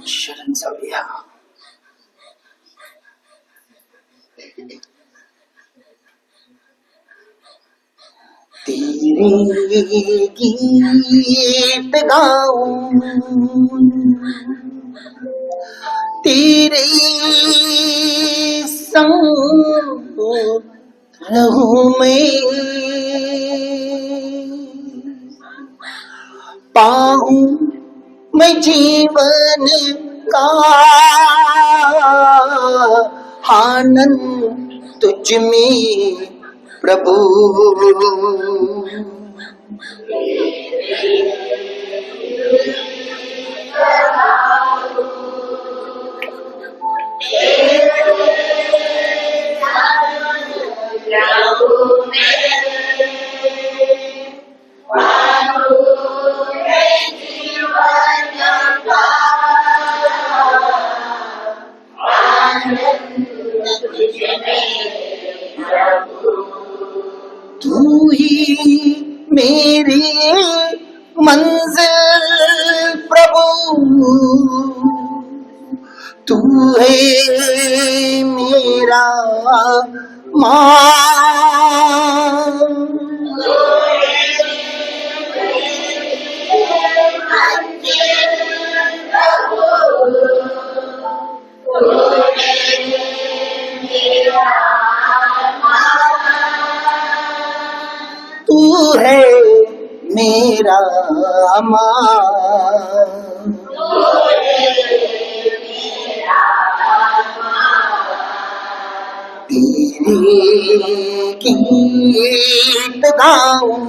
शरण सविया तेरे गीत गाऊं, तेरे संग रहूं मैं, पाऊं मैं जीवन का आनंद तुझ में प्रभु। तू ही मेरी मंजिल प्रभु, तू है मेरा तू है मेरा तेरे गीत गाऊं,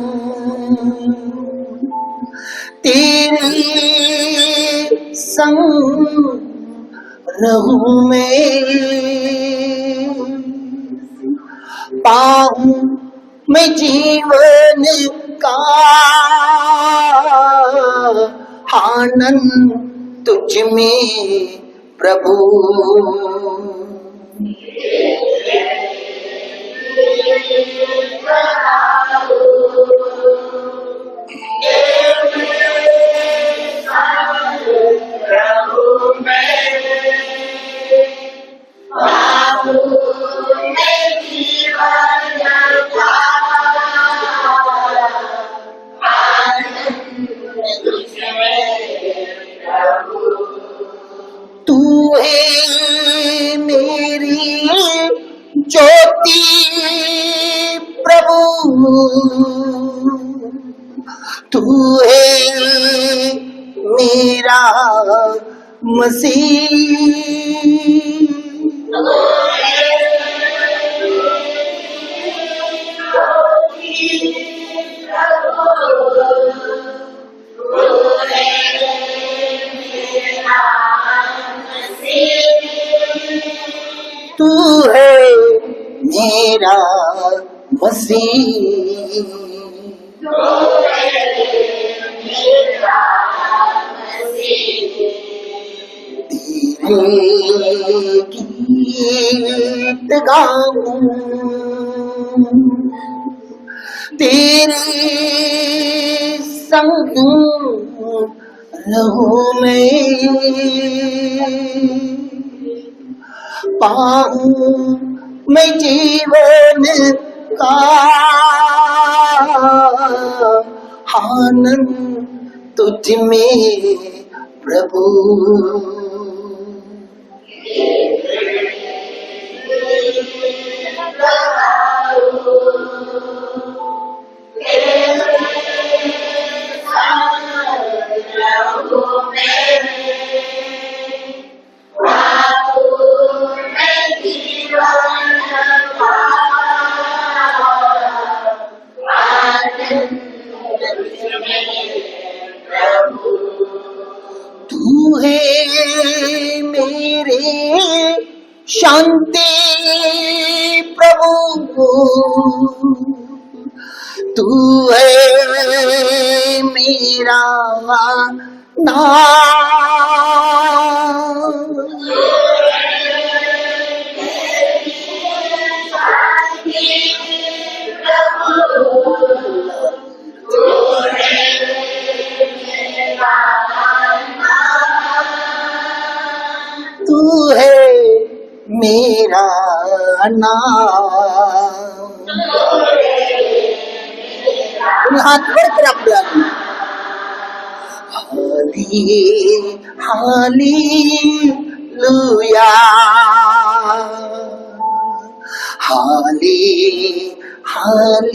तेरे संग रहूं मैं, पाऊं मैं जीवन का आनंद तुझ में प्रभु। तू है मेरी ज्योति प्रभु, तू है मेरा मसीह, तू है मेरा मसीह, तेरे गीत गाऊं, तेरे संग रहूं मैं, पाऊं मैं जीवन का आनंद तुझ में प्रभु। तू है मेरे शांति प्रभु, तू है मेरा नाम, मेरा नाम. तुम्ही हात वर करा आपल्याला. हाली हालेलुया, हाली हालेलुया,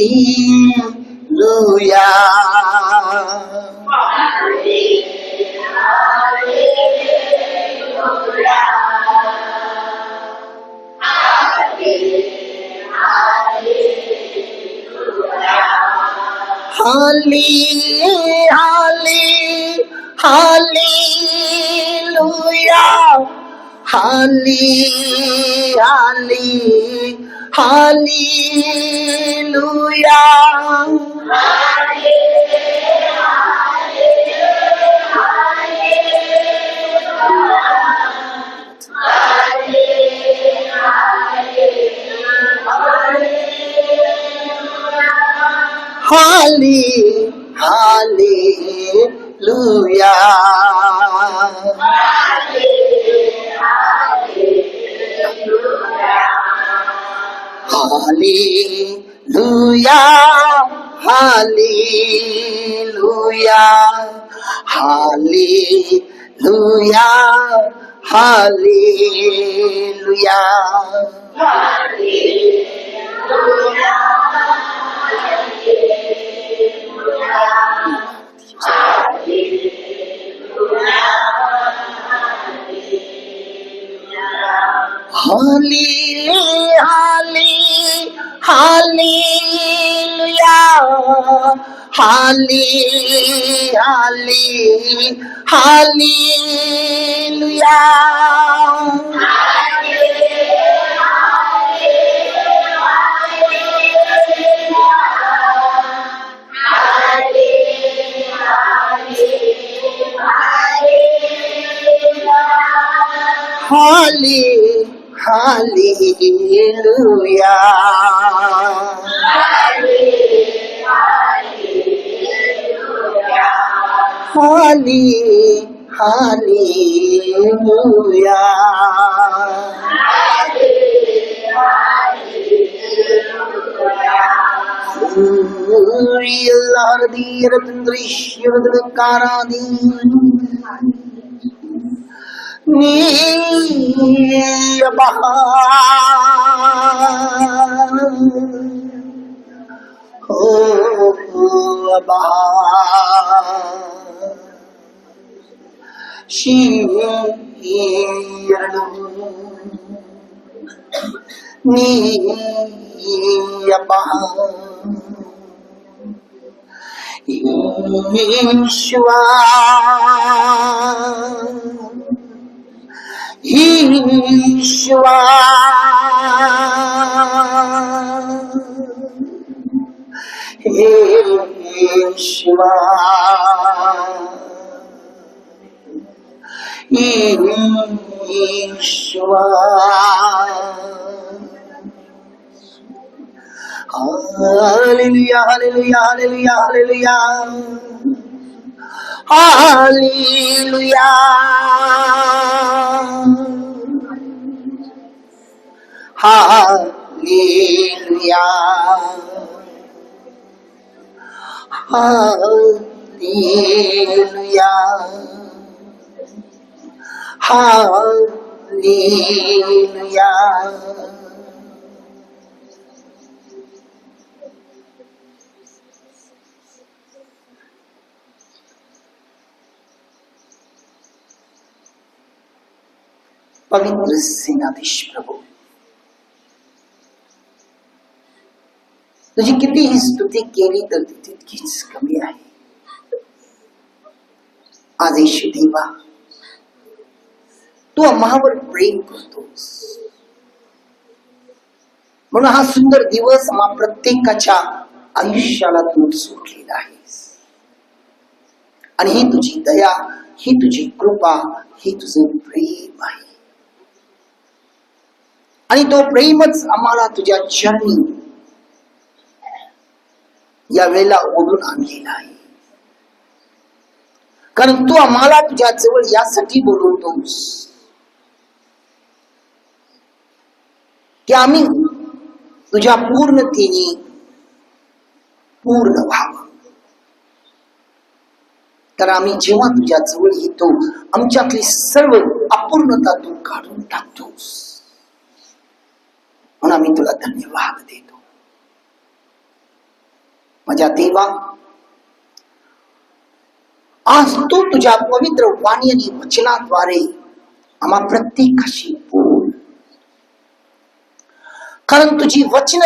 हाली हाली हालेलुया, हाली हाली हालेलुया, हाली hallelujah, hallelujah, hallelujah, hallelujah, hallelujah, हाली हाली हालेलुया, हाली हाली हालेलुया, हाली हालेलुया, हाली हालेलुया, कारादी ईश्वा ईश्वा ईश्वा ईश्वा, hallelujah hallelujah hallelujah hallelujah, hallelujah, hallelujah, hallelujah, पवित्र सेनाधीश प्रभू, तुझी कितीही स्तुती केली तर ती तितकीच कमी आहे. आज येशू देवा, तू आम्हावर प्रेम करतोस म्हणून हा सुंदर दिवस आम्हा प्रत्येकाच्या आयुष्याला तू सोडलेला आहेस. आणि ही तुझी दया, ही तुझी कृपा, ही तुझं प्रेम आहे. आणि तो प्रेमच आम्हाला तुझ्या चरणी या वेळेला ओढून आणलेला आहे. कारण तू आम्हाला तुझ्या जवळ यासाठी बोलवतोस की आम्ही तुझ्या पूर्णतेने पूर्ण व्हावं. तर आम्ही जेव्हा तुझ्या जवळ येतो आमच्यातली सर्व अपूर्णता तू काढून टाकतोस, म्हणून आम्ही तुला धन्यवाद देतो. माझ्या देवा, आज तू तुझ्या पवित्र वाणी आणि वचनाद्वारे आम्हा प्रत्येकाशी बोल, कारण तुझी वचन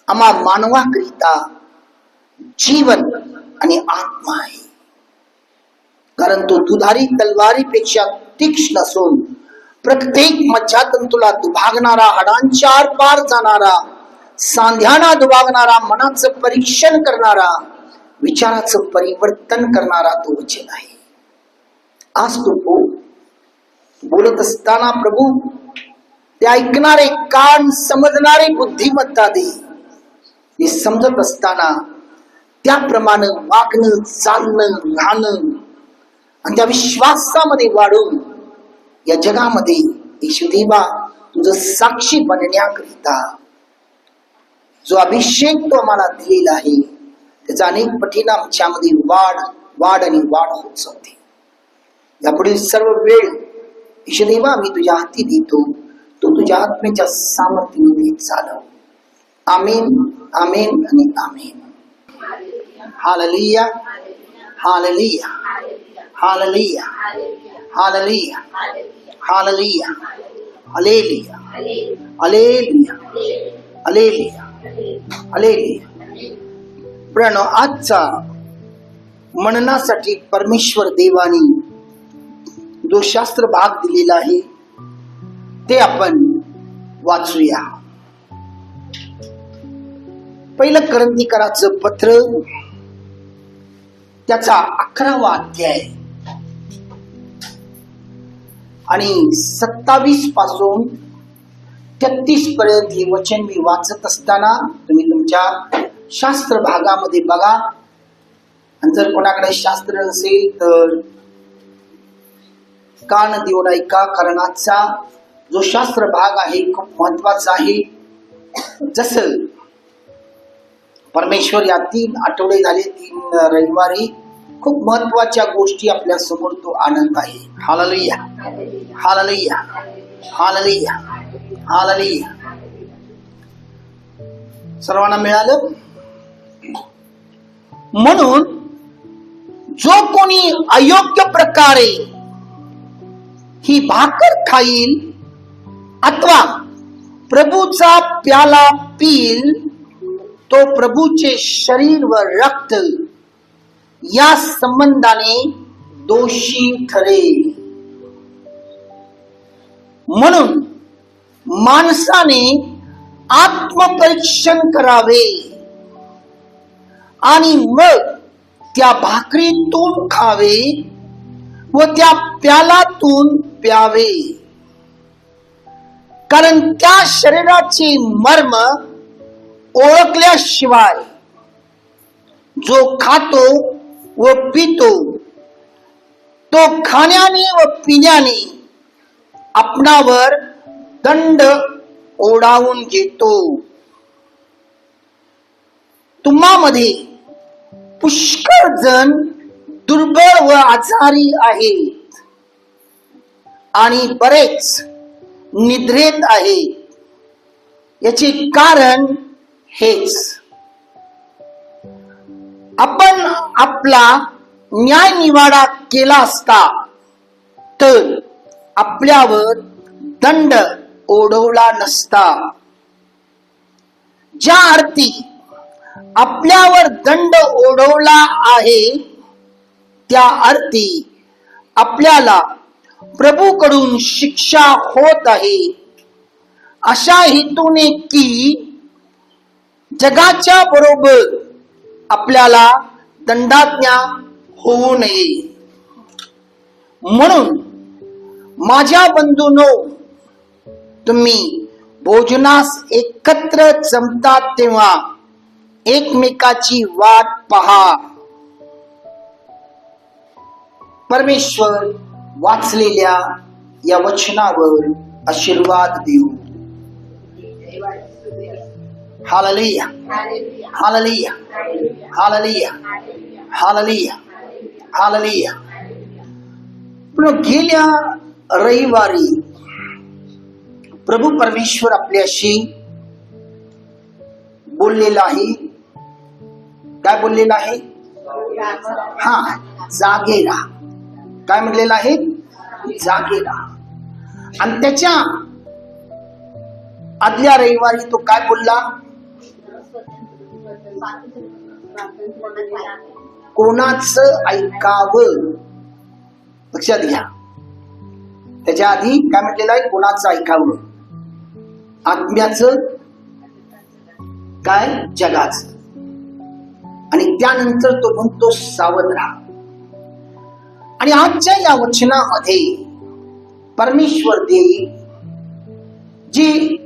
आम्हा मानवाकरिता जीवन आणि आत्मा आहे. कारण तो दुधारी तलवारीपेक्षा तीक्ष्ण असून प्रत्येक मज्जातंतूला दुभागणारा, हाडांच्या आरपार जाणारा, सांध्यांना दुभागणारा, मनाचं परीक्षण करणारा, विचाराचं परिवर्तन करणारा तो वचन आहे. आज तू बोलत असताना प्रभू ते ऐकणारे कान, समजणारे बुद्धिमत्ता दे. हे समजत असताना त्याप्रमाणे वागणं, चालणं, राहणं आणि त्या विश्वासामध्ये वाढून या जगामध्ये येशूदेवा तुझं साक्षी बनण्याकरिता जो अभिषेक तो आम्हाला दिलेला आहे त्याचा अनेक पटीने आमच्यामध्ये वाढ आणि वाढ होत जाते. यापुढील सर्व वेळ येशूदेवा मी तुझ्या हाती देतो, तो तुझ्या आत्म्याच्या सामर्थ्याने चालव. आमेन, आमेन आणि amen. Hallelujah, hallelujah, hallelujah, hallelujah, hallelujah, hallelujah, hallelujah, hallelujah, hallelujah. Pranav आजचा मननासाठी परमेश्वर देवानी जो शास्त्र भाग दिलेला आहे ते आपण वाचूया. पहिलं करंदीकराचं पत्र त्याचा 11वा अध्याय आणि 27 पासून 33 पर्यंत हे वचन मी वाचत असताना तुम्ही तुमच्या शास्त्र भागामध्ये बघा. आणि जर कोणाकडे शास्त्र नसेल तर कान देऊन ऐका, कारण आजचा जो शास्त्र भाग आहे खूप महत्वाचा आहे. जसं परमेश्वर या 3 आठवडे झाले, 3 रविवारी खूप महत्वाच्या गोष्टी आपल्या समोर तो आणत आहे. Hallelujah, hallelujah, hallelujah, hallelujah. सर्वांना मिळालं? म्हणून जो कोणी अयोग्य प्रकारे ही भाकर खाईल अथवा प्रभूचा प्याला पिईल तो प्रभूचे शरीर व रक्त या संबंधाने दोषी ठरेल. म्हणून माणसाने आत्मपरीक्षण करावे आणि मग त्या भाकरीतून खावे व त्या प्यालातून प्यावे. कारण त्या शरीराचे मर्म ओळखल्याशिवाय जो खातो व पितो तो खाण्याने व पिण्याने आपणावर दंड ओढावून घेतो. तुम्हामध्ये पुष्कळ जण दुर्बळ व आजारी आहेत आणि बरेच निद्रेत आहेत. याचे कारण हेच, आपण आपला न्याय निवाडा केला असता तर आपल्यावर दंड ओढवला नसता. ज्या अर्थी आपल्यावर दंड ओढवला आहे त्या अर्थी आपल्याला प्रभूकडून शिक्षा होत आहे, अशा हेतूने की जगाच्या बरोबर आपल्याला दंडाज्ञा होऊ नये. म्हणून माझ्या बंधूंनो, तुम्ही भोजनास एकत्र जमतात तेव्हा एकमेकाची वाट पहा. परमेश्वर वाचलेल्या या वचनावर आशीर्वाद देऊ. Hallelujah, hallelujah, hallelujah, hallelujah, hallelujah. पण गेल्या रविवारी प्रभू परमेश्वर आपल्याशी बोललेला आहे. काय बोललेला आहे? हा, जागे राहा. काय म्हटलेलं आहे? जागे राहा. आणि त्याच्या आदल्या रविवारी तो काय बोलला? कोणाचं ऐकावं? लक्षात घ्या. त्याच्या आधी काय म्हटलेलं आहे? कोणाचं ऐकावं? आत्म्याचं काय? जगाचं. आणि त्यानंतर तो म्हणतो सावध राहा. आणि आजच्या या वचनामध्ये परमेश्वर देव जे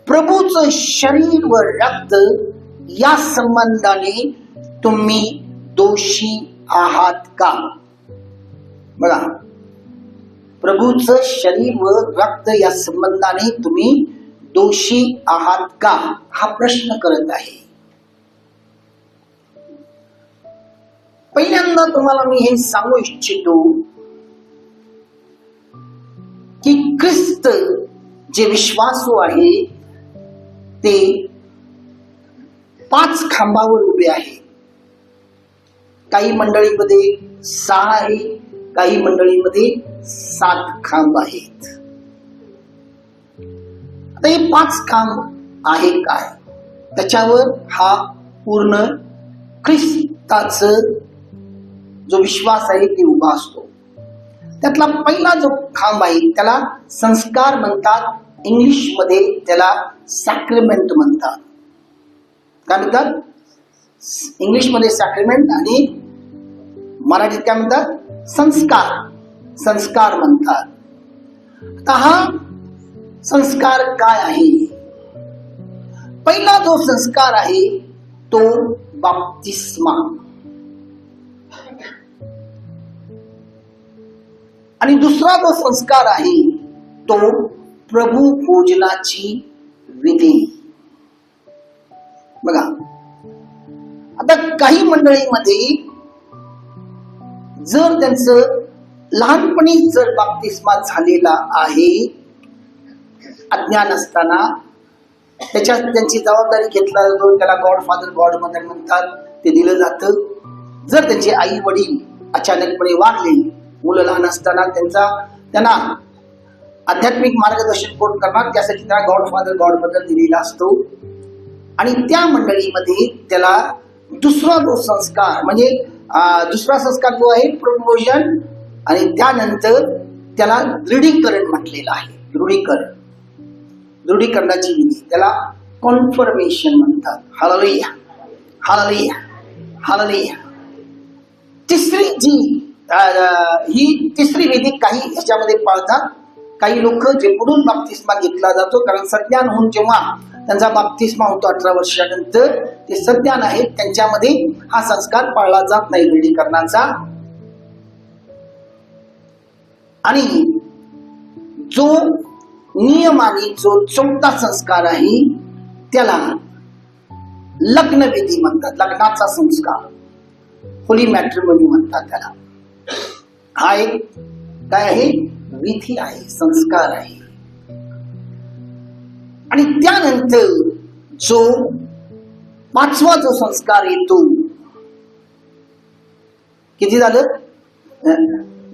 प्रभूचं शरीर व रक्त या संबंधाने तुम्ही दोषी आहात का? बघा, प्रभूचं शरीर व रक्त या संबंधाने तुम्ही दोषी आहात का, हा प्रश्न करत आहे. पहिल्यांदा तुम्हाला मी हे सांगू इच्छितो की ख्रिस्त जे विश्वासू आहे ते 5 खांबावर उभे आहे. काही मंडळीमध्ये 6 आहे, काही मंडळीमध्ये 7 खांब आहेत. आता हे 5 खांब आहे काय? त्याच्यावर हा पूर्ण ख्रिस्ताचं जो विश्वास आहे ते उभा असतो. त्यातला पहिला जो खांब आहे त्याला संस्कार म्हणतात. इंग्लिश मध्ये त्याला सॅक्रिमेंट म्हणतात. काय म्हणतात? इंग्लिश मध्ये सॅक्रिमेंट आणि मराठीत काय म्हणतात? संस्कार. संस्कार म्हणतात. आता हा संस्कार काय आहे? पहिला जो संस्कार आहे तो बाप्तिस्मा. आणि दुसरा जो संस्कार आहे तो प्रभू भोजनाची विधी. बघा, आता काही मंडळीमध्ये जर त्यांचं लहानपणी जर बाप्तिस्मा झालेला आहे, अज्ञान असताना त्यांची जबाबदारी घेतला जातो, त्याला गॉड फादर गॉड मदर म्हणतात, ते दिलं जातं. जर त्यांचे आई वडील अचानकपणे वारले, मुलं लहान असताना त्यांना आध्यात्मिक मार्गदर्शन कोण करणार, त्यासाठी त्याला गॉड फादर गॉड मदर दिलेला असतो. आणि त्या मंडळीमध्ये त्याला दुसरा जो संस्कार म्हणजे दुसरा संस्कार जो आहे प्रबोधन, आणि त्यानंतर त्याला दृढीकरण म्हटलेलं आहे. दृढीकरणाची विधी, त्याला कॉन्फर्मेशन म्हणतात. Hallelujah, hallelujah, hallelujah. तिसरी जी ही तिसरी विधी काही ह्याच्यामध्ये पाळतात. काही लोक जे पुढून बाप्तिस्मा घेतला जातो, कारण सज्ञान होऊन जेव्हा त्यांचा बाप्तिस्मा होतो 18 वर्षानंतर, ते सज्ञान आहेत, त्यांच्यामध्ये हा संस्कार पाळला जात नाही दृढीकरणाचा. आणि जो नियमाने जो 4था संस्कार आहे त्याला लग्नविधी म्हणतात. लग्नाचा संस्कार, होली मॅट्रिमोनी म्हणतात त्याला. हा एक काय आहे? विधी आहे, संस्कार आहे. आणि त्यानंतर जो 5वा जो संस्कार येतो, किती झालं?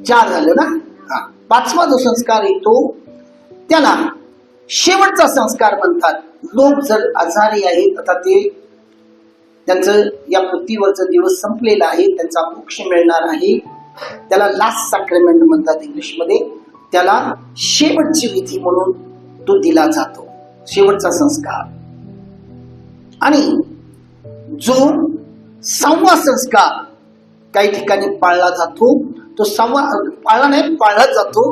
4 झालं ना. 5वा जो संस्कार येतो त्याला शेवटचा संस्कार म्हणतात. लोक जर आजारी आहेत, आता ते त्यांचं या पृथ्वीवरचा दिवस संपलेला आहे, त्यांचा मोक्ष मिळणार आहे, त्याला लास्ट सॅक्रेमेंट म्हणतात इंग्लिशमध्ये. त्याला शेवटची विधी म्हणून तो दिला जातो, शेवटचा संस्कार. आणि जो 6वा संस्कार काही ठिकाणी पाळला जातो, तो 6वा पाळला जातो,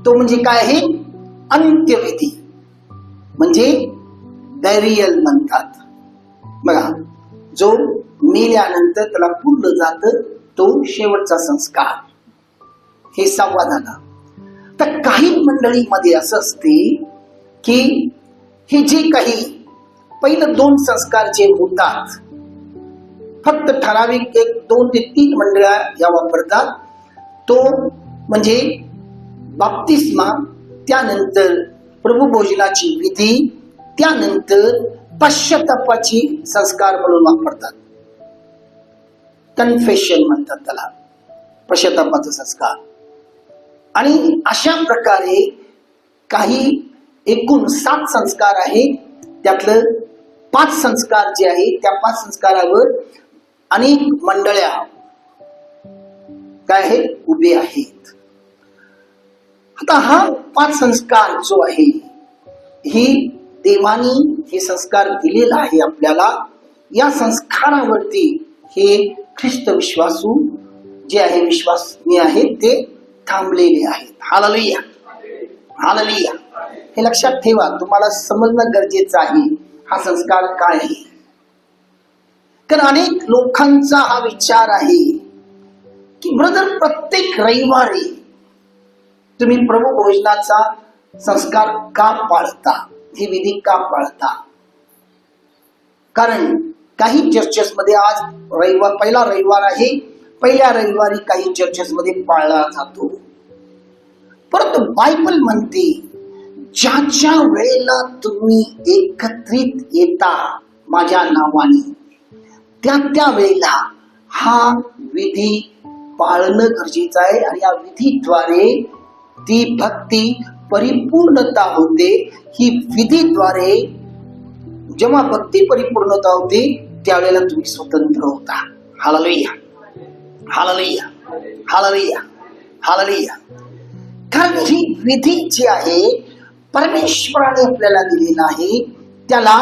तो म्हणजे काय आहे? अंत्यविधी, म्हणजे बॅरियल म्हणतात. बघा, जो मेल्यानंतर त्याला पुरलं जातं, तो शेवटचा संस्कार. हे 6वा झाला. तर काही मंडळीमध्ये असं असते की हे जे काही पहिलं 2 संस्कार जे होतात, फक्त ठराविक 1, 2 ते 3 मंडळा या वापरतात. तो म्हणजे बाप्तिस्मा, त्यानंतर प्रभुभोजनाची विधी, त्यानंतर पश्चातापाची संस्कार म्हणून वापरतात. कन्फेशन म्हणतात त्याला, पश्चातापाचा संस्कार. आणि अशा प्रकारे काही एकूण 7 संस्कार आहेत. त्यातलं 5 संस्कार जे आहेत त्या 5 संस्कारावर अनेक मंडळ्या काय आहेत, उभे आहेत. आता हा 5 संस्कार जो आहे, ही देवानी हे संस्कार दिलेला आहे आपल्याला. या संस्कारावरती हे ख्रिस्त विश्वासू जे आहे, विश्वासनीय आहेत, ते थांबलेले आहेत. Hallelujah, hallelujah. हे लक्षात ठेवा, तुम्हाला समजणं गरजेचं आहे हा संस्कार काय आहे. कारण अनेक लोकांचा हा विचार आहे की ब्रदर, प्रत्येक रविवारी तुम्ही प्रभू भोजनाचा संस्कार का पाळता, ही विधी का पाळता? कारण काही चर्चेस मध्ये आज पहिला रविवार आहे, पहिल्या रविवारी काही चर्चेस मध्ये पाळला जातो. परंतु बायबल म्हणते ज्या वेळेला तुम्ही एकत्रित येता माझ्या नावाने, त्या वेळेला हा विधी पाळणं गरजेचं आहे. आणि या विधीद्वारे ती भक्ती परिपूर्णता होते. ही विधीद्वारे जेव्हा भक्ती परिपूर्णता होते त्यावेळेला तुम्ही स्वतंत्र होता. Hallelujah, hallelujah, hallelujah, hallelujah. कारण ही विधी जी आहे परमेश्वराने आपल्याला दिलेला आहे, त्याला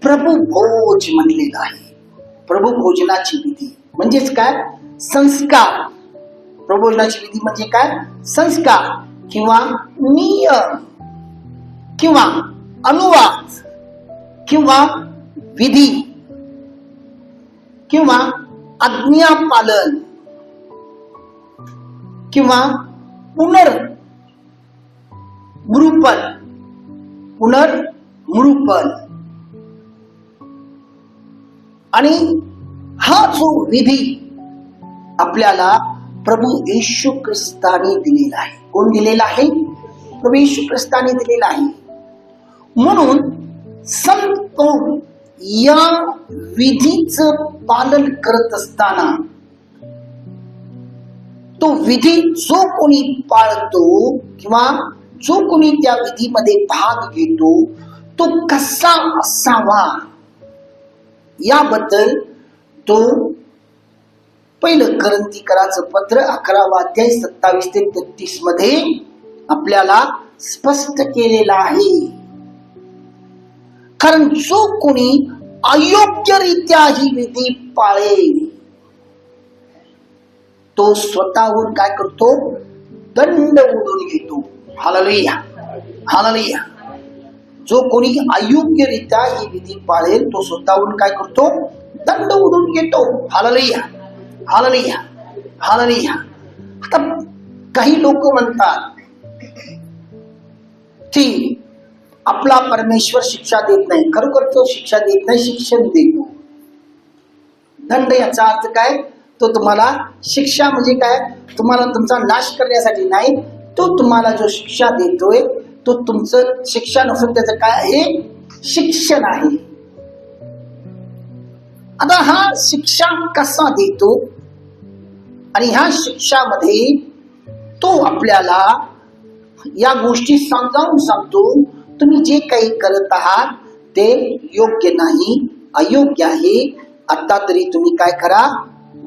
प्रभू भोज म्हणलेलं आहे. प्रभू भोजनाची विधी म्हणजेच काय, संस्कार. प्रभोजनाची विधी म्हणजे काय, संस्कार किंवा नियम किंवा अनुवाद किंवा विधी किंवा आज्ञापालन किंवा पुनर्मृपण. आणि हा जो विधी आपल्याला प्रभू येशू ख्रिस्ताने दिलेला आहे. कोण दिलेला आहे? प्रभू येशू ख्रिस्ताने दिलेला आहे. म्हणून संत या विधीचं पालन करत असताना तो विधी जो कोणी पाळतो किंवा जो कोणी त्या विधीमध्ये भाग घेतो तो कसा असावा याबद्दल तो पहिलं करंथीकराचं पत्र 11 अध्याय 27 ते 33 मध्ये आपल्याला स्पष्ट केलेला आहे. कारण जो कोणी अयोग्यरित्या ही विधी पाळेल तो स्वतःहून काय करतो, दंड उडून घेतो. Hallelujah, hallelujah. जो कोणी अयोग्यरित्या ही विधी पाळेल तो स्वतःहून काय करतो, दंड उडून घेतो. Hallelujah, hallelujah, hallelujah. आता काही लोक म्हणतात की आपला परमेश्वर शिक्षा देत नाही. खरोखर तो शिक्षा देत नाही, शिक्षण देतो. दंड याचा अर्थ काय, तो तुम्हाला शिक्षा म्हणजे काय, तुम्हाला तुमचा नाश करण्यासाठी नाही. तो तुम्हाला जो शिक्षा देतोय तो तुमचं शिक्षा नसून त्याचं काय आहे, शिक्षण आहे. आता हा शिक्षा कसा देतो आणि ह्या शिक्षामध्ये तो आपल्याला या गोष्टी समजावून सांगतो, तुम्ही जे काही करत आहात ते योग्य नाही, अयोग्य आहे. आता तरी तुम्ही काय करा,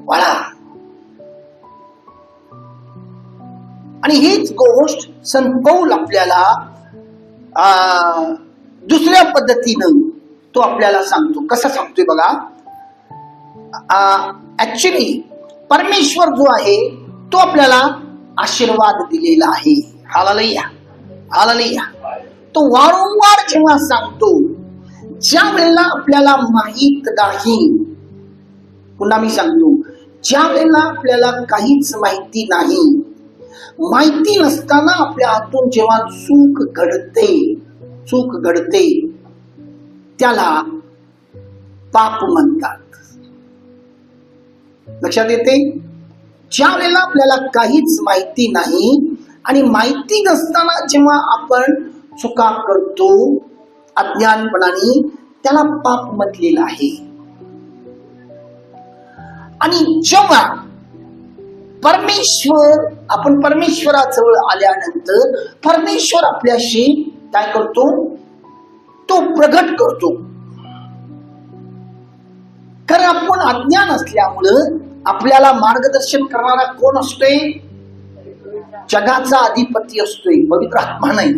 वळा. आणि हीच गोष्ट संत पौल आपल्याला दुसऱ्या पद्धतीनं तो आपल्याला सांगतो. कसं सांगतोय बघा. ऍक्च्युली परमेश्वर जो आहे तो आपल्याला आशीर्वाद दिलेला आहे. Hallelujah, hallelujah. तो वारंवार जेव्हा सांगतो, ज्या वेळेला आपल्याला माहित नाही, पुन्हा मी सांगतो, ज्या वेळेला आपल्याला काहीच माहिती नाही, माहिती नसताना आपल्या हातून जेव्हा चूक घडते चूक घडते त्याला पाप म्हणतात. लक्षात येते? ज्या वेळेला आपल्याला काहीच माहिती नाही आणि माहिती नसताना जेव्हा आपण चुका करतो अज्ञानपणाने, त्याला पाप म्हटलेलं आहे. आणि जेव्हा आपण परमेश्वराजवळ आल्यानंतर परमेश्वर आपल्याशी काय करतो? तो प्रगट करतो. कारण आपण अज्ञान असल्यामुळं आपल्याला मार्गदर्शन करणारा कोण असतोय? जगाचा अधिपती असतोय, पवित्र आत्मा नाही.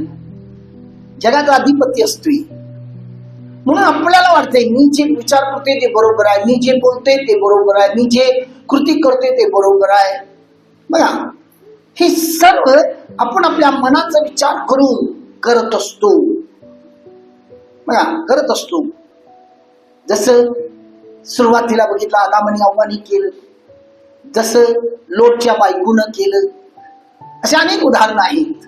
जगाचा अधिपती असतोय. म्हणून आपल्याला वाटतंय मी जे विचार करतोय ते बरोबर आहे, मी जे बोलतोय ते बरोबर आहे, मी जे कृती करतोय ते बरोबर आहे. बघा, हे सर्व आपण आपल्या मनाचा विचार करून करत असतो. बघा, करत असतो. जसं सुरुवातीला बघितलं, आदामाने हव्वाने केलं, जसं लोटच्या बायकोनं केलं. असे अनेक उदाहरणं आहेत.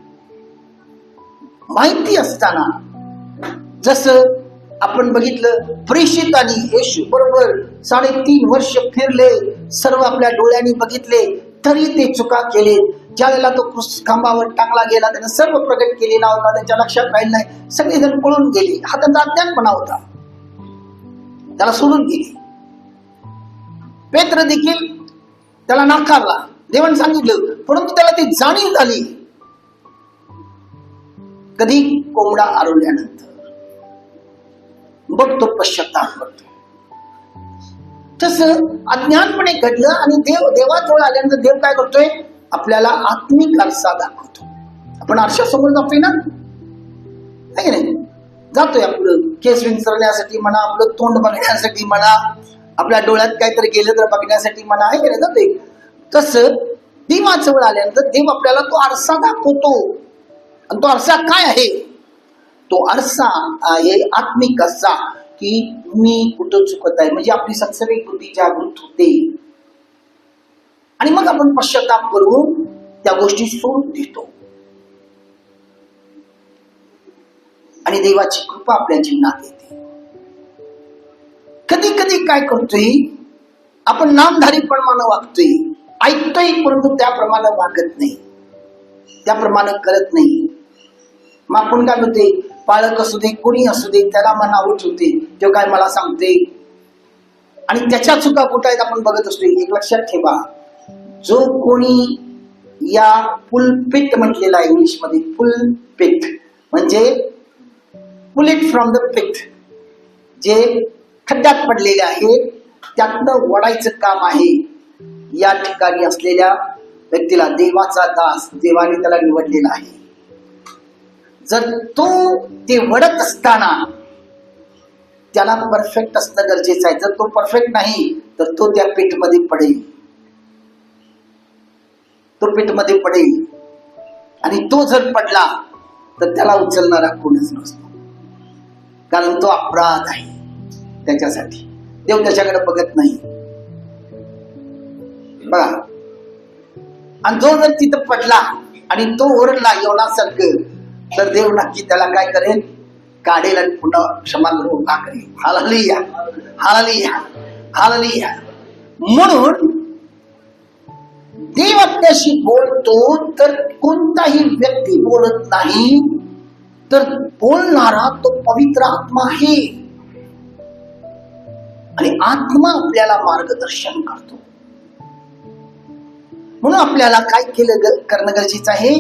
माहिती असताना जसं आपण बघितलं, प्रेषित आणि येशू बरोबर 3.5 वर्ष फिरले, सर्व आपल्या डोळ्यांनी बघितले, तरी ते चुका केले. ज्या वेळेला तो खांबावर टाकला गेला, त्याने सर्व प्रगट केले होता, त्यांच्या लक्षात राहिलं नाही, सगळेजण पळून गेले. हा त्यांचा अज्ञानपणा होता, त्याला सोडून गेले. पेत्र देखील त्याला नाकारला, देवाने सांगितलं, परंतु त्याला ती जाणीव झाली. कधी? कोंबडा आरवल्यानंतर. मग तो पश्चाताप करतो. तसं अज्ञानपणे घडलं आणि देवाजवळ आल्यानंतर देव काय करतोय? आपल्याला आत्मिक आरसा दाखवतो. आपण आरशासमोर जातोय ना, आहे नाही? जातोय. आपलं केस विंचरण्यासाठी म्हणा, आपलं तोंड बघण्यासाठी म्हणा, आपल्या डोळ्यात काहीतरी गेलं तर बघण्यासाठी म्हणा, आहे की नाही? जातोय. तसं देवाजवळ आल्यानंतर देव आपल्याला तो आरसा दाखवतो. आणि तो आरसा काय आहे? तो आरसा आहे आत्मिक आरसा, की मी कुठं चुकत आहे, म्हणजे आपली सत्सवी कृती जागृत होते. आणि मग आपण पश्चाताप करून त्या गोष्टी सोडून देतो. आणि देवाची कृपा आपल्या जीवनात येते. कधी कधी काय करतोय आपण? नामधारीपणाने वागतोय, ऐकतोय, परंतु त्याप्रमाणे वागत नाही, त्याप्रमाणे करत नाही. मग आपण काय म्हणते? पालक असू दे, कोणी असू दे, त्याला मनावत होते, तो काय मला सांगते, आणि त्याच्या चुका कुठे आहेत आपण बघत असतो. एक लक्षात ठेवा, जो कोणी या पुलपिट म्हटलेला आहे इंग्लिश मध्ये, पुलपिट म्हणजे pull it from the pit, जे खड्ड्यात पडलेले आहे त्यातनं वडायचं काम आहे. या ठिकाणी असलेल्या व्यक्तीला देवाचा दास, देवाने त्याला निवडलेला आहे. जर तो ते वडत असताना त्याला परफेक्ट असणं गरजेचं आहे. जर तो परफेक्ट नाही तर तो त्या पीठमध्ये पडेल, तो पीठमध्ये पडेल. आणि तो जर पडला तर त्याला उचलणारा कोणीच नसतो, कारण तो अपराध आहे त्याच्यासाठी. देव त्याच्याकडे बघत नाही. बघा, आणि जो जर तिथं पडला आणि तो ओरडला योनासारखं, तर देव नक्की त्याला काय करेल? काढेल आणि पुन्हा क्षमा करून उभा करेल. Hallelujah, hallelujah, hallelujah. म्हणून देव आपल्याशी बोलतो तर कोणताही व्यक्ती बोलत नाही, तर बोलणारा तो पवित्र आत्मा आहे. आणि आत्मा आपल्याला मार्गदर्शन करतो. म्हणून आपल्याला काय करणं गरजेचं आहे?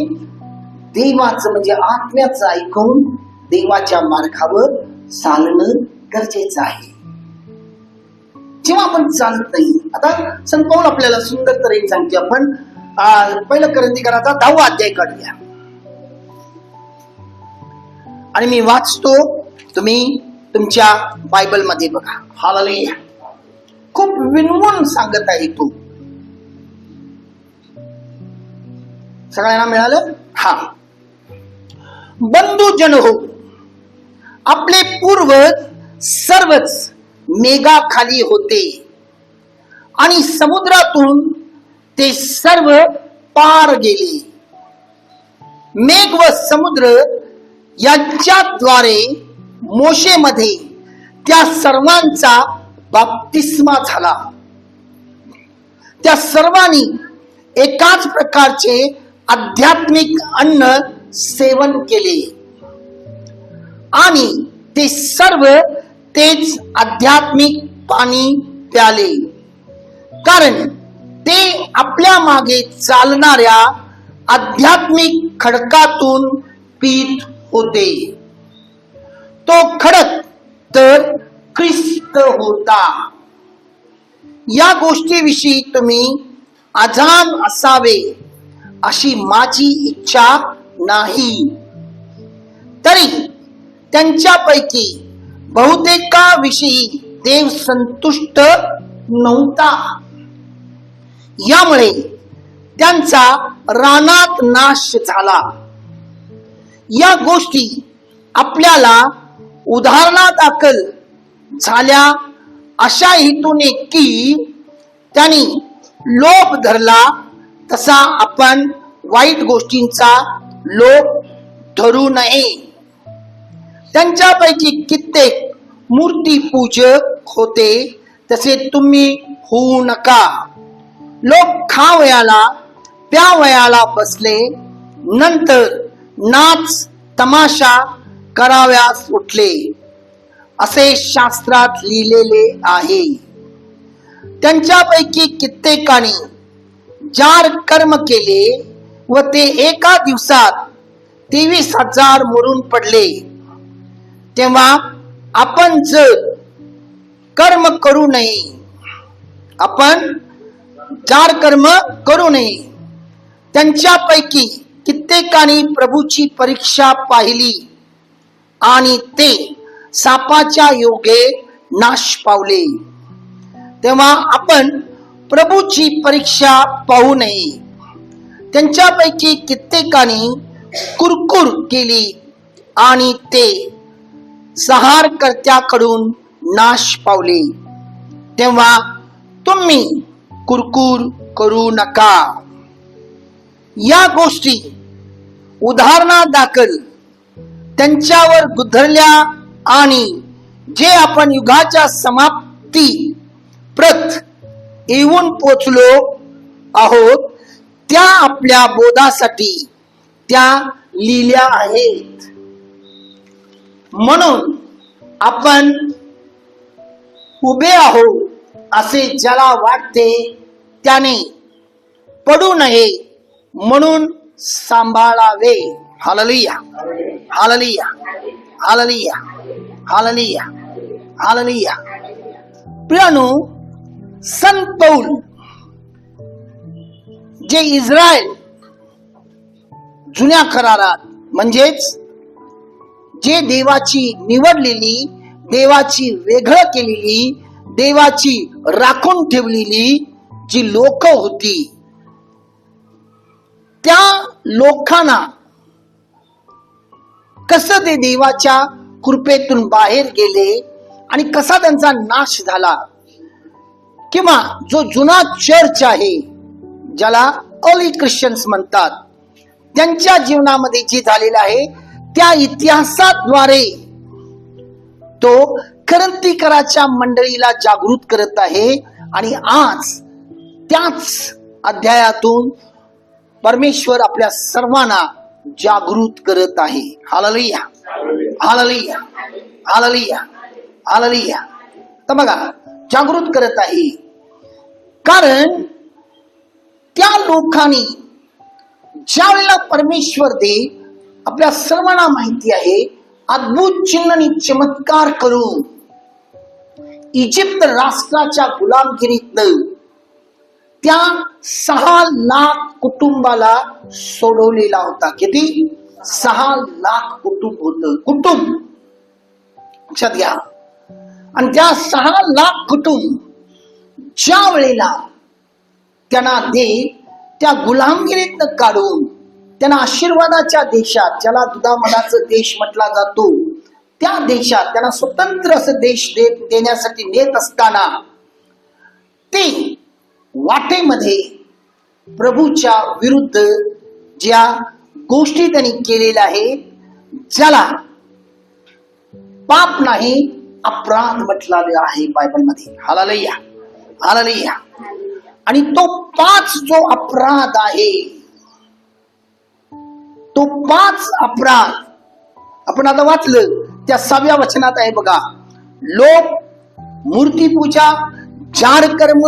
देवाचं म्हणजे आत्म्याचं ऐकून देवाच्या मार्गावर चालणं गरजेचं आहे. जेव्हा आपण चालत नाही, आता संत पौल आपल्याला सुंदर तऱ्हेने सांगते. आपण पहिलं करंथीकराचा 10वा अध्याय काढूया आणि मी वाचतो, तुम्ही तुमच्या बायबल मध्ये बघा. हालेलुया. खूप विनवून सांगत आहे तो. सगळ्यांना मिळालं? हा. बंधुजन हो, आपले पूर्वज सर्वच मेघाखाली होते आणि समुद्रातून ते सर्व पार गेले. मेघ व समुद्र यांच्याद्वारे मोशेमध्ये त्या सर्वांचा बाप्तिस्मा झाला. त्या सर्वांनी एकाच प्रकारचे आध्यात्मिक अन्न सेवन केले आणि ते सर्व तेच आध्यात्मिक पाणी प्याले, कारण ते आपल्या मागे चालणाऱ्या आध्यात्मिक खडकातून पीत होते. तो खडक तर ख्रिस्त होता. या गोष्टीविषयी तुम्ही अजाण असावे अशी माझी इच्छा नाही. तरी त्यांच्यापैकी बहुतेकाविषयी देव संतुष्ट नव्हता. यामुळे त्यांचा रानात नाश झाला. या गोष्टी आपल्याला उदाहरणादाखल झाल्या अशा हेतूने की त्यांनी लोभ धरला, तसा आपण वाईट गोष्टींचा लोभ धरू नये. त्यांच्यापैकी कित्येक मूर्तीपूजक होते, तसे तुम्ही होऊ नका. लोक खावयाला प्यावयाला बसले, नंतर नाच तमाशा कराव्यास उठले, असे शास्त्रात लिहिलेले आहे. त्यांच्यापैकी कित्येकाने जार कर्म केले व ते एका दिवसात 23,000 मरून पडले. तेव्हा आपण जर कर्म करू नये, आपण जार कर्म करू नये. त्यांच्यापैकी कित्येकाने प्रभूची परीक्षा पाहिली आणि ते सापाच्या योगे नाश पावले. तेव्हा आपण प्रभूची परीक्षा पाहू नये. त्यांच्यापैकी कित्येकाने कुरकुर केली आणि ते संहारकर्त्याकडून नाश पावले. तेव्हा तुम्ही कुरकुर करू नका. या गोष्टी उदाहरणादाखल त्यांच्यावर गुदरल्या आणि जे आपण युगाच्या समाप्ती प्रत येऊन पोचलो आहोत त्या आपल्या बोधासाठी त्या लिहिल्या आहेत. म्हणून आपण उभे आहोत असे ज्याला वाटते त्याने पडू नये म्हणून सांभाळावे. Hallelujah, hallelujah, hallelujah, hallelujah, hallelujah. प्रियानो, संत पौल जे इस्रायल जुन्या करारात म्हणजेच जे देवाची निवडलेली, देवाची वेगळं केलेली, देवाची राखून ठेवलेली जी लोक होती, त्या लोकांना कसं ते देवाच्या कृपेतून बाहेर गेले आणि कसा त्यांचा नाश झाला, किंवा जो जुना चर्च आहे ज्याला अर्ली ख्रिश्चन्स म्हणतात, त्यांच्या जीवनामध्ये जे झालेलं आहे त्या इतिहासाद्वारे तो क्रांतिकाराच्या मंडळीला जागृत करत आहे. आणि आज त्याच अध्यायातून परमेश्वर आपल्या सर्वांना जागृत करत आहे. Hallelujah, hallelujah, hallelujah, hallelujah. तर बघा, जागृत करत आहे कारण त्या लोकांनी ज्या वेळेला परमेश्वर दे आपल्या सर्वांना माहिती आहे अद्भुत चिन्ह आणि चमत्कार करून इजिप्त राष्ट्राच्या गुलामगिरीतनं त्या 6 लाख कुटुंबाला सोडवलेला होता. किती? 6 लाख कुटुंब होत. कुटुंब लक्षात घ्या. आणि त्या 6 लाख कुटुंब ज्या वेळेला त्यांना दे त्या गुलामगिरीतनं काढून त्यांना आशीर्वादाच्या देशात, ज्याला दुधामधाचा देश म्हटला जातो, त्या देशात त्यांना स्वतंत्र असं देश देण्यासाठी नेत असताना ते वाटेमध्ये प्रभूच्या विरुद्ध ज्या गोष्टी त्यांनी केलेल्या आहेत ज्याला पाप नाही अपराध म्हटलेले आहे बायबलमध्ये. Hallelujah, hallelujah. आणि तो 5 जो अपराध आहे, तो 5 अपराध आपण आता वाचलं त्या 6व्या वचनात आहे बघा. लोक, मूर्तीपूजा, जार कर्म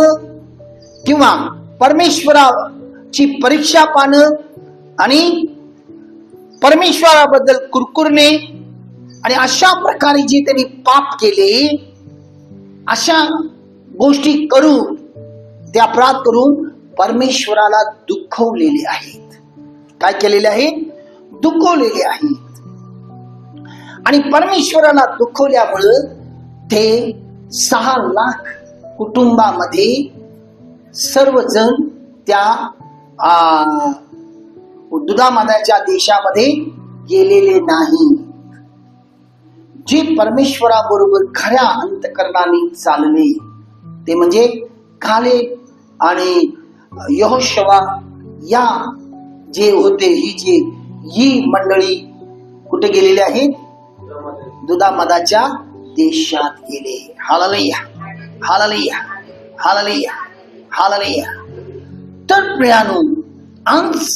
किंवा परमेश्वराची परीक्षा पाहणं आणि परमेश्वराबद्दल कुरकुरणे आणि अशा प्रकारे जे त्यांनी पाप केले, अशा गोष्टी करून, ते अपराध करून परमेश्वराला दुखवलेले आहेत. काय केलेले आहेत? दुखवलेले आहेत. आणि परमेश्वराला दुखवल्यामुळं ते 6 लाख कुटुंबामध्ये सर्वजण त्या दुधामादाच्या देशामध्ये गेलेले नाही. जे परमेश्वराबरोबर खऱ्या अंतकरणाने चालले, ते म्हणजे कालेब आणि यहोशुवा या जे होते, ही मंडळी कुठे गेलेली आहेत? दुधामदाच्या देशात गेले. Hallelujah, hallelujah, hallelujah, hallelujah. तर प्रियानो, आज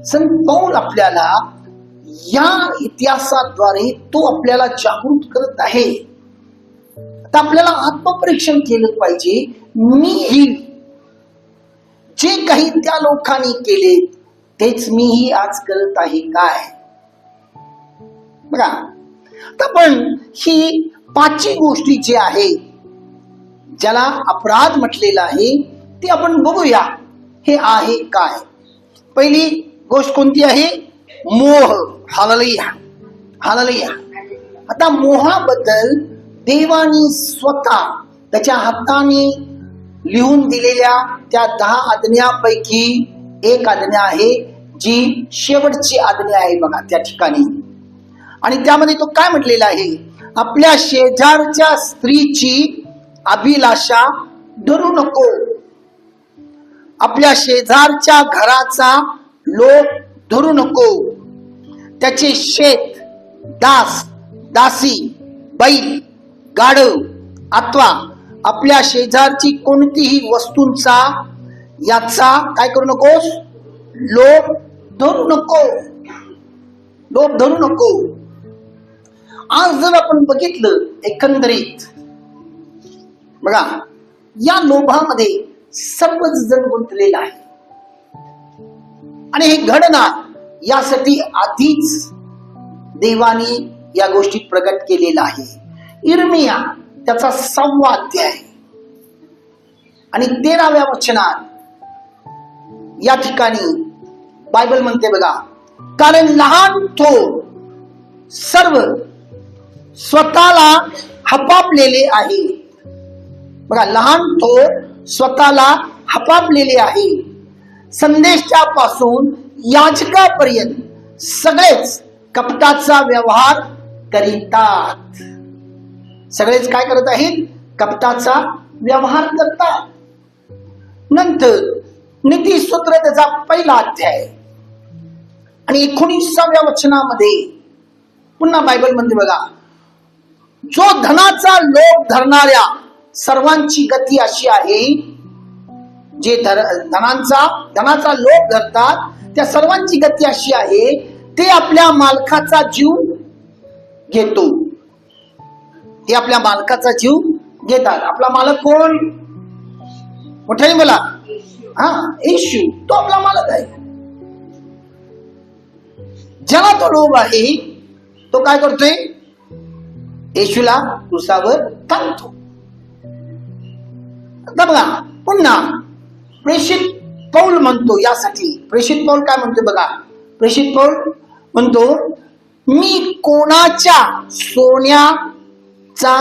संत पौल आपल्याला या इतिहासाद्वारे तो आपल्याला जागृत करत आहे. आता आपल्याला आत्मपरीक्षण केलं पाहिजे. मीही जे काही त्या लोकांनी केले तेच मीही आज करत आहे काय? बघा, पण ही 5 गोष्टी जे आहे, ज्याला अपराध म्हटलेला आहे, ते आपण बघूया हे आहे काय. पहिली गोष्ट कोणती आहे? मोह. Hallelujah, hallelujah. आता मोहाबद्दल देवाने स्वतः त्याच्या हाताने लिहून दिलेल्या त्या 10 आज्ञापैकी एक आज्ञा आहे, जी शेवटची आज्ञा आहे बघा त्या ठिकाणी. आणि त्यामध्ये तो काय म्हटलेला आहे? आपल्या शेजारच्या स्त्रीची अभिलाषा धरू नको, आपल्या शेजारच्या घराचा लोभ धरू नको, त्याचे शेत, दास, दासी, बैल, गाढव अथवा आपल्या शेजारची कोणतीही वस्तूंचा याचा काय करू नकोस? लोभ धरू नको, लोभ धरू नको. आज जर आपण बघितलं एकंदरीत, बघा, या लोभामध्ये सर्वच जण गुंतलेला आहे. आणि हे घडणार यासाठी आधीच देवाने या गोष्टी प्रकट केलेल्या आहे. इर्मिया त्याचा 6वा अध्याय आणि 13व्या वचनात या ठिकाणी बायबल म्हणते बघा, कारण लहान थोर सर्व स्वतःला हपापलेले आहे. बघा, लहान थोर स्वतःला हपापलेले आहे. संदेशापासून याजकापर्यंत सगळेच कपटाचा व्यवहार करीतात. सगळेच काय करत आहेत? कपटाचा व्यवहार करतात. नंतर नीतिसूत्र त्याचा 1ला अध्याय आणि 19व्या वचनामध्ये पुन्हा बायबल म्हणते बघा, जो धनाचा लोभ धरणाऱ्या सर्वांची गती अशी आहे, जे धनाचा लोभ धरतात त्या सर्वांची गती अशी आहे, ते आपल्या मालकाचा जीव घेतो. ते आपल्या मालकाचा जीव घेतात. आपला मालक कोण? मोठ्याने बोला. हा, येशू. तो आपला मालक आहे. ज्याला तो लोभ आहे तो काय करतोय? येशूला क्रूसावर टांगतो. आता बघा, पुन्हा प्रेषित पौल म्हणतो यासाठी. प्रेषित पौल काय म्हणतो बघा. प्रेषित पौल म्हणतो, मी कोणाच्या सोन्याचा,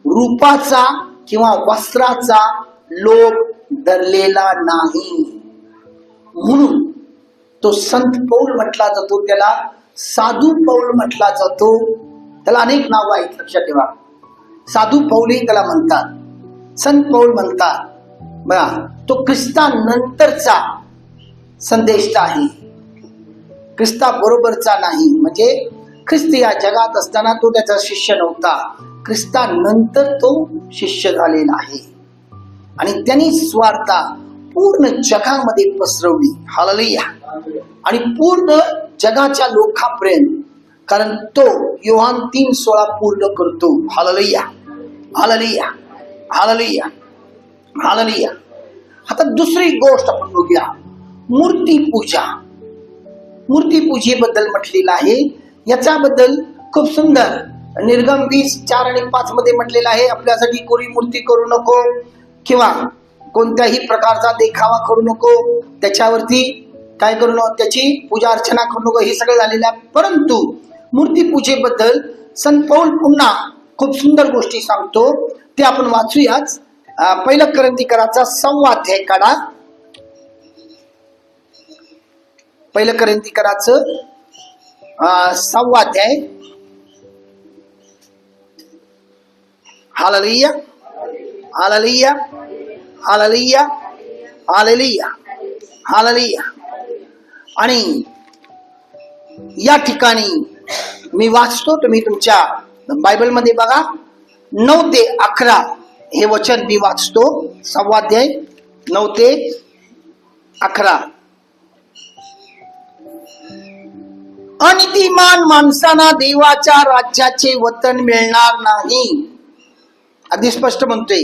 रूपाचा किंवा वस्त्राचा लोभ धरलेला नाही. म्हणून तो संत पौल म्हटला जातो, त्याला साधू पौल म्हटला जातो. त्याला अनेक नाव आहेत, लक्षात ठेवा. साधू पौलही त्याला म्हणतात, संत पौल म्हणतात. बघा, तो ख्रिस्तानंतरचा संदेश आहे, ख्रिस्ता बरोबरचा नाही. म्हणजे ख्रिस्त या जगात असताना तो त्याचा शिष्य नव्हता, ख्रिस्तानंतर तो शिष्य झालेला आहे आणि त्यांनी स्वार्था पूर्ण जगामध्ये पसरवली. हालेलुया. आणि पूर्ण जगाच्या लोकांपर्यंत, कारण तो योहान 3:16 पूर्ण करतो. Hallelujah, hallelujah, hallelujah, hallelujah. आता दुसरी गोष्ट आपण बघूया, मूर्तीपूजा. मूर्तीपूजेबद्दल म्हटलेलं आहे. याच्याबद्दल खूप सुंदर निर्गम 20:4 आणि 5 मध्ये म्हटलेलं आहे, आपल्यासाठी कोरी मूर्ती करू नको किंवा कोणत्याही प्रकारचा देखावा करू नको, त्याच्यावरती काय करू नको, त्याची पूजा अर्चना करू नको, हे सगळं झालेलं आहे. परंतु मूर्तीपूजेबद्दल संत पौल पुन्हा खूप सुंदर गोष्टी सांगतो, ते आपण वाचूयाच. 1 कोरिन्थीकराचा 6 अध्याय काढा. 1 कोरिन्थीकराचं 6 अध्याय. Hallelujah, hallelujah, hallelujah, hallelujah, hallelujah. आणि या ठिकाणी मी वाचतो, तुम्ही तुमच्या बायबल मध्ये बघा. 9 ते 11 हे वचन मी वाचतो. 6 अध्याय 9 ते 11. अनीतिमान माणसांना देवाच्या राज्याचे वतन मिळणार नाही. अगदी स्पष्ट म्हणतोय,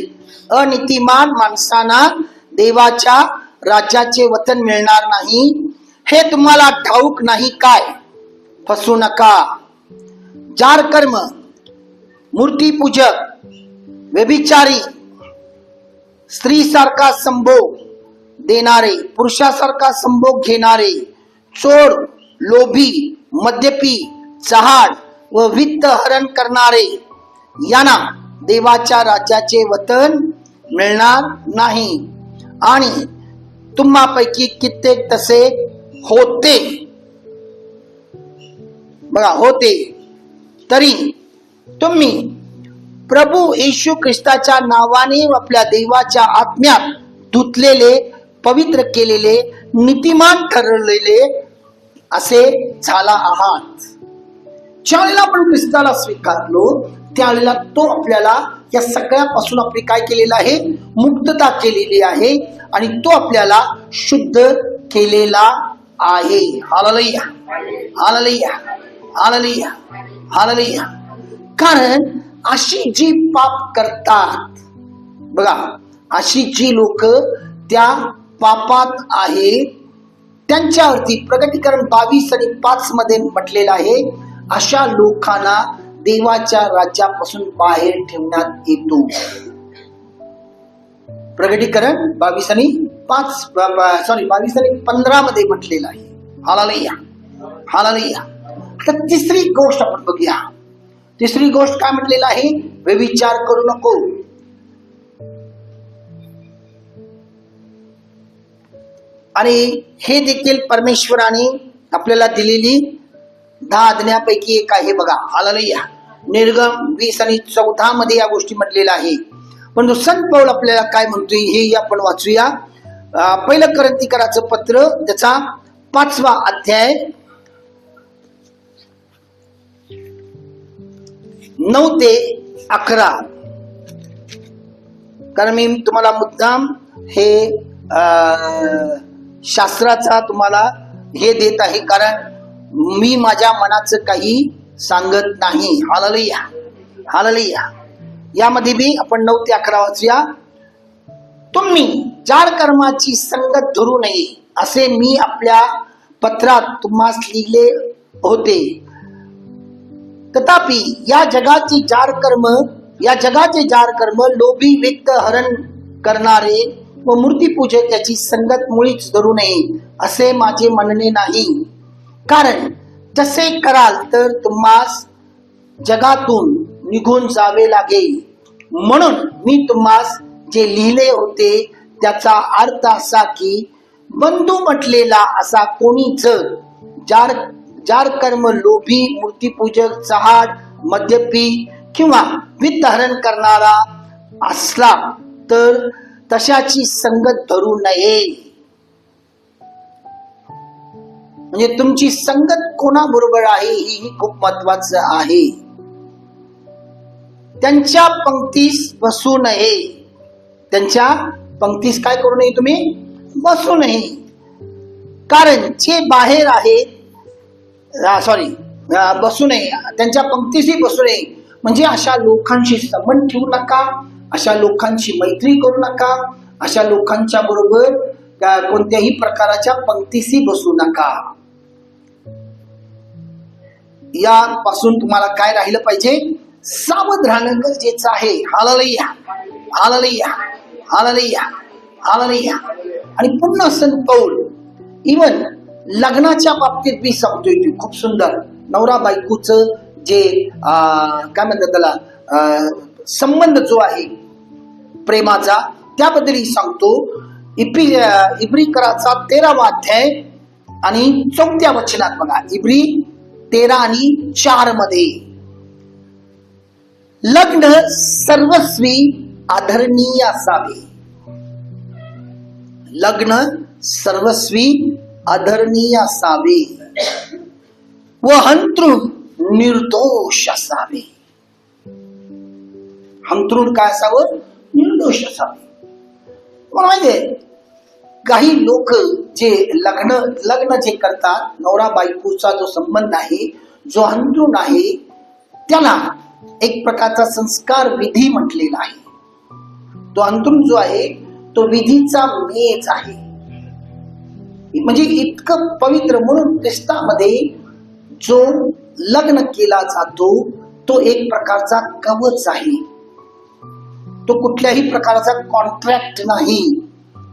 अनीतिमान माणसांना देवाच्या राज्याचे वतन मिळणार नाही, हे तुम्हाला ठाऊक नाही काय? फसू नका. जार कर्म, मूर्तीपूजक, व्यभिचारी, स्त्रीसारखा संभोग देणारे, पुरुषासारखा संभोग घेणारे, चोर, लोभी, मद्यपी, चहाड व वित्त हरण करणारे यांना देवाच्या राज्याचे वतन मिळणार नाही. आणि तुम्हापैकी कित्येक तसे होते. बघा, होते. तरी तुम्ही प्रभू येशू ख्रिस्ताच्या नावाने आपल्या देवाच्या आत्म्यात धुतलेले, पवित्र केलेले, नीतिमान ठरलेले असे झाला आहात. ज्यावेळेला आपण ख्रिस्ताला स्वीकारलो, त्यावेळेला तो आपल्याला या सगळ्यापासून आपली काय केलेलं आहे, मुक्तता केलेली आहे आणि तो आपल्याला शुद्ध केलेला आहे. Hallelujah, hallelujah, hallelujah, hallelujah. कारण अशी जी पाप करतात, बघा, अशी जी लोक त्या पापात आहेत, त्यांच्यावरती प्रकटीकरण 22 आणि 5 मध्ये म्हटलेलं आहे, अशा लोकांना देवाच्या राज्यापासून बाहेर ठेवण्यात येतो. प्रकटीकरण 22 आणि 15 मध्ये म्हटलेलं आहे. Hallelujah, hallelujah. आता तिसरी गोष्ट आपण बघूया. तिसरी गोष्ट काय म्हटलेलं आहे, व्यभिचार करू नको. आणि हे देखील परमेश्वराने आपल्याला दिलेली 10 आज्ञापैकी एक आहे. बघा, हालेलुया. निर्गम 20 आणि 14 मध्ये या गोष्टी म्हटलेल्या आहे. पण संत पौल आपल्याला काय म्हणतोय हे आपण वाचूया. 1 कोरिन्थीकराचं पत्र, त्याचा 5वा अध्याय 9 ते 11. कारण मी तुम्हाला मुद्दाम हे शास्त्राचा तुम्हाला हे देत आहे, कारण मी माझ्या मनाचं काही सांगत नाही. Hallelujah, hallelujah. यामध्ये बी आपण 9 ते 11 वाचूया. तुम्ही जाड कर्माची संगत धरू नये असे मी आपल्या पत्रात तुम्हास लिहिले होते. तथापि या जगाचे जार कर्म, लोभी, वित्त हरण करणारे व मूर्तीपूजक याची संगत मुळीच धरू नये असे माझे म्हणणे नाही. कारण तसे कराल तर तुम्हास जगातून निघून जावे लागेल. म्हणून मी तुम्हास जे लिहिले होते त्याचा अर्थ असा की बंधू म्हटलेला असा कोणी जर जार कर्म, लोभी, मूर्तीपूजक, चहाड, मद्यपी किंवा वित्तहरण करणारा असला तर तशाची संगत धरू नये. म्हणजे तुमची संगत कोणाबरोबर आहे ही खूप महत्वाचं आहे. त्यांच्या पंक्तीस बसू नये. त्यांच्या पंक्तीस काय करू नये तुम्ही? बसू नये. कारण जे बाहेर आहेत, बसू नये, त्यांच्या पंक्तीशी बसू नये. म्हणजे अशा लोकांशी संबंध ठेवू नका, अशा लोकांची मैत्री करू नका, अशा लोकांच्या बरोबर कोणत्याही प्रकारच्या पंक्तीशी बसू नका. यापासून तुम्हाला काय राहिलं पाहिजे? सावध राहणं गरजेचं आहे. Hallelujah, hallelujah, hallelujah, hallelujah. आणि पुन्हा संत पौल इवन लग्नाच्या बाबतीत मी सांगतोय की खूप सुंदर नवरा बायकोचं जे काय म्हणतात त्याला संबंध जो आहे प्रेमाचा, त्याबद्दलही सांगतो. इब्रीकराचा 13वा अध्याय आणि 4थ्या वचनात बघा. इब्री 13 आणि 4 मध्ये, लग्न सर्वस्वी आदरणीय असावे. लग्न सर्वस्वी आदरणीय असावे व अंतरून निर्दोष असावे. अंतरून काय असावं? निर्दोष असावे. माहितीये काही लोक जे लग्न जे करतात, नवरा बायकोचा जो संबंध आहे, जो अंतरून आहे, त्याला एक प्रकारचा संस्कार विधी म्हटलेला आहे. तो अंतरून जो आहे तो विधीचा मेच आहे. म्हणजे इतकं पवित्र. म्हणून ख्रिस्तामध्ये जो लग्न केला जातो तो एक प्रकारचा कवच आहे. तो कुठल्याही प्रकारचा कॉन्ट्रॅक्ट नाही.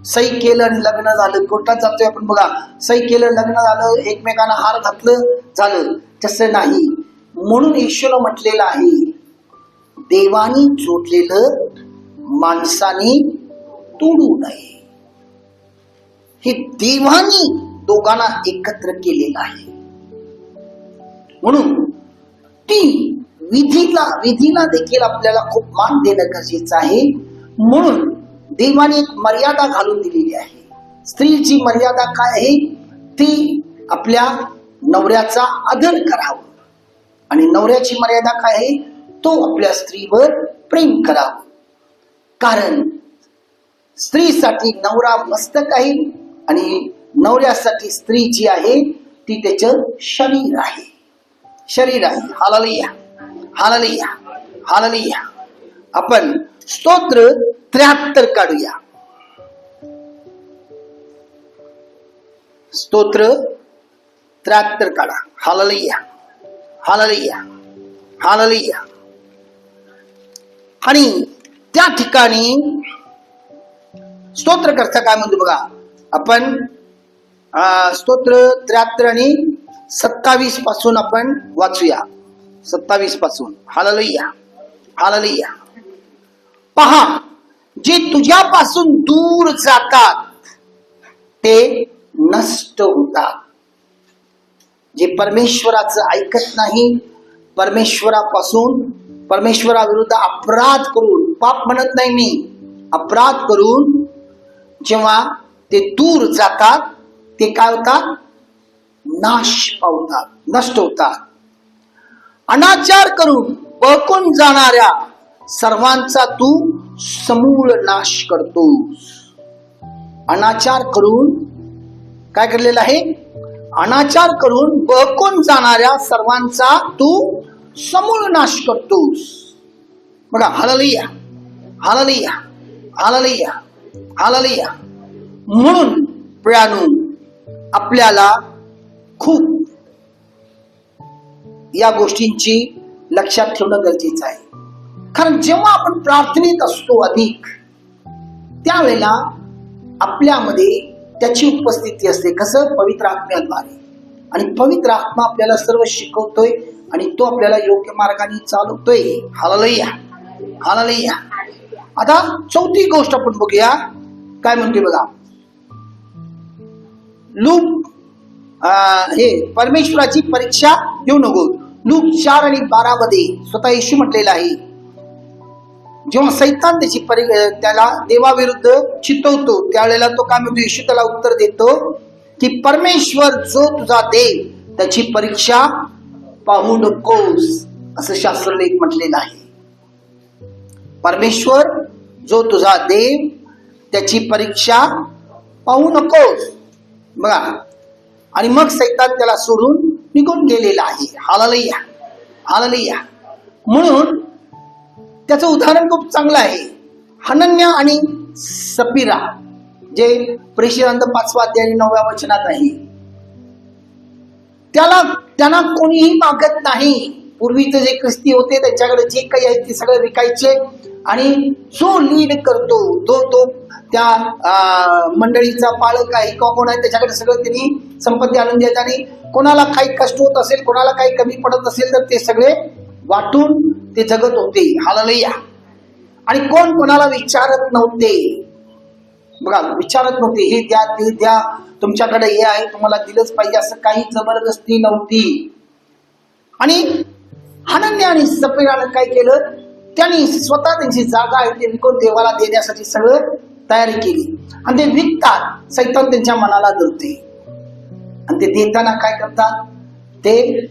सही केलं आणि लग्न झालं. कोर्टात जातोय आपण बघा, सही केलं, लग्न झालं, एकमेकांना हार घातलं, झालं, तसं नाही. म्हणून येशूनं म्हटलेलं आहे, देवानी जोडलेलं माणसाने तोडू नये. हे देवानी दोघांना एकत्र केलेलं आहे. म्हणून ती विधीला देखील आपल्याला खूप मान देणं गरजेचं आहे. म्हणून देवाने एक मर्यादा घालून दिलेली आहे. स्त्रीची मर्यादा काय आहे? ती आपल्या नवऱ्याचा आदर करावं. आणि नवऱ्याची मर्यादा काय आहे? तो आपल्या स्त्रीवर प्रेम करावं. कारण स्त्रीसाठी नवरा मस्तक आहे आणि नवऱ्यासाठी स्त्री जी आहे ती त्याचं शरीर आहे. शरीर आहे. Hallelujah, hallelujah, hallelujah. आपण स्तोत्र 73 काढूया. स्तोत्र 73 काढा. Hallelujah, hallelujah, hallelujah. आणि त्या ठिकाणी स्तोत्रकर्ता काय म्हणतो बघा. आपण स्तोत्र 73 आणि 27 पासून आपण वाचूया. 27 पासून. Hallelujah, hallelujah. पहा, जे तुझ्यापासून दूर जातात ते नष्ट होतात. जे परमेश्वराचं ऐकत नाही, परमेश्वराविरुद्ध अपराध करून, पाप म्हणत नाही मी, अपराध करून जेव्हा ते दूर जातात ते काय होतात? नाश पावतात, नष्ट होतात. अनाचार करून बळकून जाणाऱ्या सर्वांचा तू समूळ नाश करतोस. अनाचार करून काय केलेलं आहे? अनाचार करून बळकून जाणाऱ्या सर्वांचा तू समूळ नाश करतोस. बघा. Hallelujah, hallelujah, hallelujah, hallelujah. म्हणून प्रियानो, आपल्याला खूप या गोष्टींची लक्षात ठेवणं गरजेचं आहे. कारण जेव्हा आपण प्रार्थनेत असतो अधिक, त्यावेळेला आपल्यामध्ये त्याची उपस्थिती असते. कसं? पवित्र आत्म्याद्वारे. आणि पवित्र आत्मा आपल्याला सर्व शिकवतोय आणि तो आपल्याला योग्य मार्गाने चालवतोय. Hallelujah, hallelujah. आता चौथी गोष्ट आपण बघूया. काय म्हणते बघा. लूक हे परमेश्वराची परीक्षा घेऊ नको. लूक 4 आणि 12 मध्ये स्वतः येशू म्हटलेला आहे, जेव्हा सैतान त्याला देवाविरुद्ध चितवतो त्यावेळेला तो काय म्हणतो? येशू त्याला उत्तर देतो, की परमेश्वर जो तुझा देव त्याची परीक्षा पाहू नकोस, असं शास्त्रलेख म्हटलेलं आहे. परमेश्वर जो तुझा देव त्याची परीक्षा पाहू नकोस. बघा, आणि मग सैतान त्याला सोडून निघून गेलेला आहे. Hallelujah, hallelujah. म्हणून त्याचं उदाहरण खूप चांगलं आहे. हनन्या आणि सफीरा, जे प्रेषितांत 5 अध्याय 9 वचनात आहे. त्यांना कोणीही मागत नाही. पूर्वीचे जे ख्रिस्ती होते त्यांच्याकडे जे काही आहे ते सगळं विकायचे, आणि जो लीड करतो तो त्या मंडळीचा पालक आहे किंवा कोण आहे त्याच्याकडे सगळं त्यांनी संपत्ती आणून द्यायचं, आणि कोणाला काही कष्ट होत असेल, कोणाला काही कमी पडत असेल तर ते सगळे वाटून ते जगत होते. हालेलुया. आणि कोण कोणाला विचारत नव्हते. बघा, विचारत नव्हते, हे द्या ते द्या, तुमच्याकडे हे आहे तुम्हाला दिलंच पाहिजे, असं काही जबरदस्ती नव्हती. आणि हनन्या आणि सफीरानं काय केलं, त्यांनी स्वतः त्यांची जागा आहे ते विकून देवाला देण्यासाठी सगळं तयारी केली, आणि ते विकतात. सैतान त्यांच्या मनाला धरते, आणि ते देताना काय करतात ते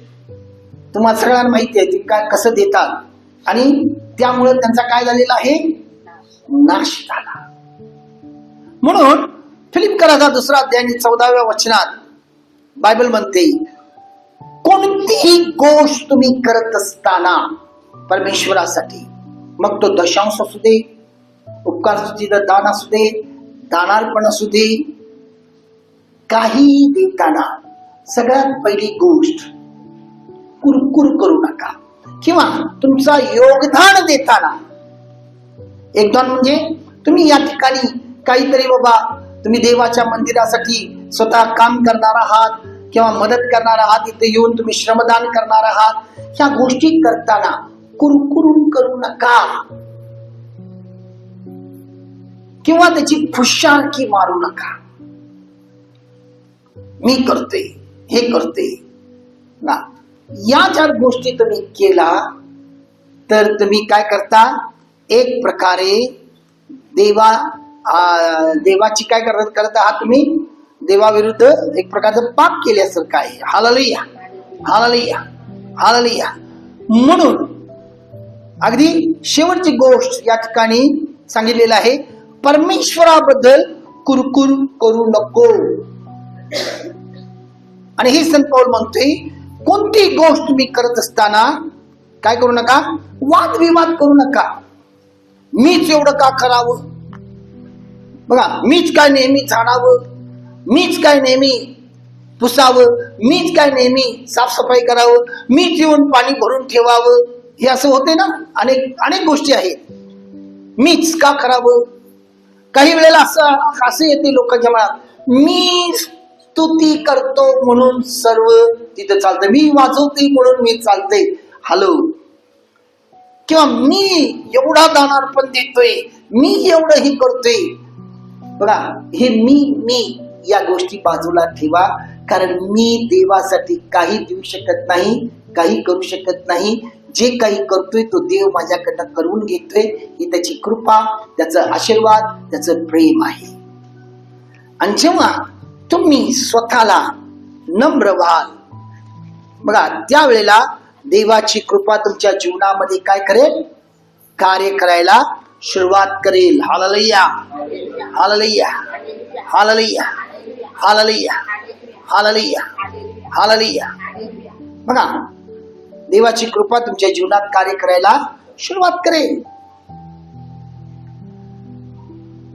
तुम्हाला सगळ्यांना माहिती आहे ते काय कसं देतात, आणि त्यामुळे त्यांचा काय झालेला आहे, नाश झाला. म्हणून फिलिप्पियरांचा 2 अध्याय 14व्या वचनात बायबल म्हणते, कोणतीही गोष्ट तुम्ही करत असताना परमेश्वरासाठी, मग तो दशांश असू दे, उपकार स्तुतीचं दान असू दे, दानार्पण असू दे, काही देताना सगळ्यात पहिली गोष्ट कुरकुर करू नका. किंवा तुमचा योगदान देताना, योगदान म्हणजे तुम्ही या ठिकाणी काहीतरी बाबा तुम्ही देवाच्या मंदिरासाठी स्वतः काम करणार आहात किंवा मदत करणार आहात, इथे येऊन तुम्ही श्रमदान करणार आहात, ह्या गोष्टी करताना कुरकुरून करू नका किंवा त्याची फुशारकी मारू नका. मी करते, हे करते ना, या 4 गोष्टी तुम्ही केला तर तुम्ही काय करता, एक प्रकारे देवाची काय करत आहात, तुम्ही देवाविरुद्ध एक प्रकारचं पाप केल्यासारखं आहे. Hallelujah, hallelujah, hallelujah. म्हणून अगदी शेवटची गोष्ट या ठिकाणी सांगितलेलं आहे, परमेश्वराबद्दल कुरकुर करू नको. आणि हे संत पौल म्हणतोय, कोणती गोष्ट तुम्ही करत असताना काय करू नका, वादविवाद करू नका. मीच एवढं का करावं, बघा, मीच काय नेहमी झाडावं, मीच काय नेहमी पुसावं, मीच काय नेहमी साफसफाई करावं, मीच येऊन पाणी भरून ठेवावं, हे असं होते ना. अनेक गोष्टी आहेत. मीच का करावं, काही वेळेला असं येते लोकांच्या मनात, मी स्तुती करतो म्हणून सर्व तिथं चालतंय, मी वाजवते म्हणून मी चालते, हॅलो, किंवा मी एवढा दानार्पण देतोय, मी एवढं ही करतोय. बघा, हे मी या गोष्टी बाजूला ठेवा, कारण मी देवासाठी काही देऊ शकत नाही, काही करू शकत नाही. जे काही करतोय तो देव माझ्याकडनं करून घेतोय, ही त्याची कृपा, त्याचा आशीर्वाद, त्याचं प्रेम आहे. आणि जेव्हा तुम्ही स्वतःला नम्र व्हाल, बघा, त्यावेळेला देवाची कृपा तुमच्या जीवनामध्ये काय करेल, कार्य करायला सुरुवात करेल. Hallelujah, hallelujah, hallelujah, hallelujah, hallelujah, hallelujah. बघा, देवाची कृपा तुमच्या जीवनात कार्य करायला सुरुवात करेल.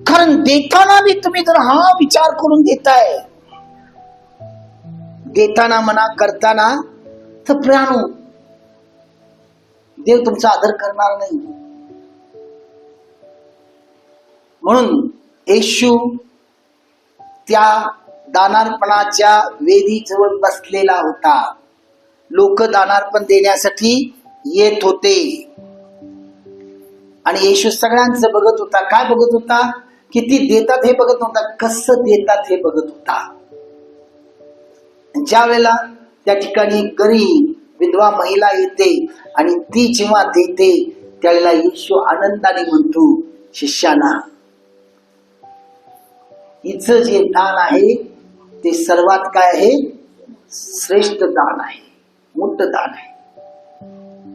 कारण देताना बी तुम्ही जर हा विचार करून देताय, देताना म्हणा करताना, तर प्रियानो, देव तुमचा आदर करणार नाही. म्हणून येशू त्या दानार्पणाच्या वेदीजवळ बसलेला होता. लोक दानार्पण देण्यासाठी येत होते, आणि येशू सगळ्यांचं बघत होता. काय बघत होता, किती देतात हे बघत नव्हता, कसं देतात हे बघत होता. ज्या वेळेला त्या ठिकाणी गरीब विधवा महिला येते आणि ती जेव्हा देते, त्यावेळेला येशू आनंदाने म्हणतो शिष्याना, हिचं जे दान आहे ते सर्वात काय आहे, श्रेष्ठ दान आहे, मोठं दान आहे.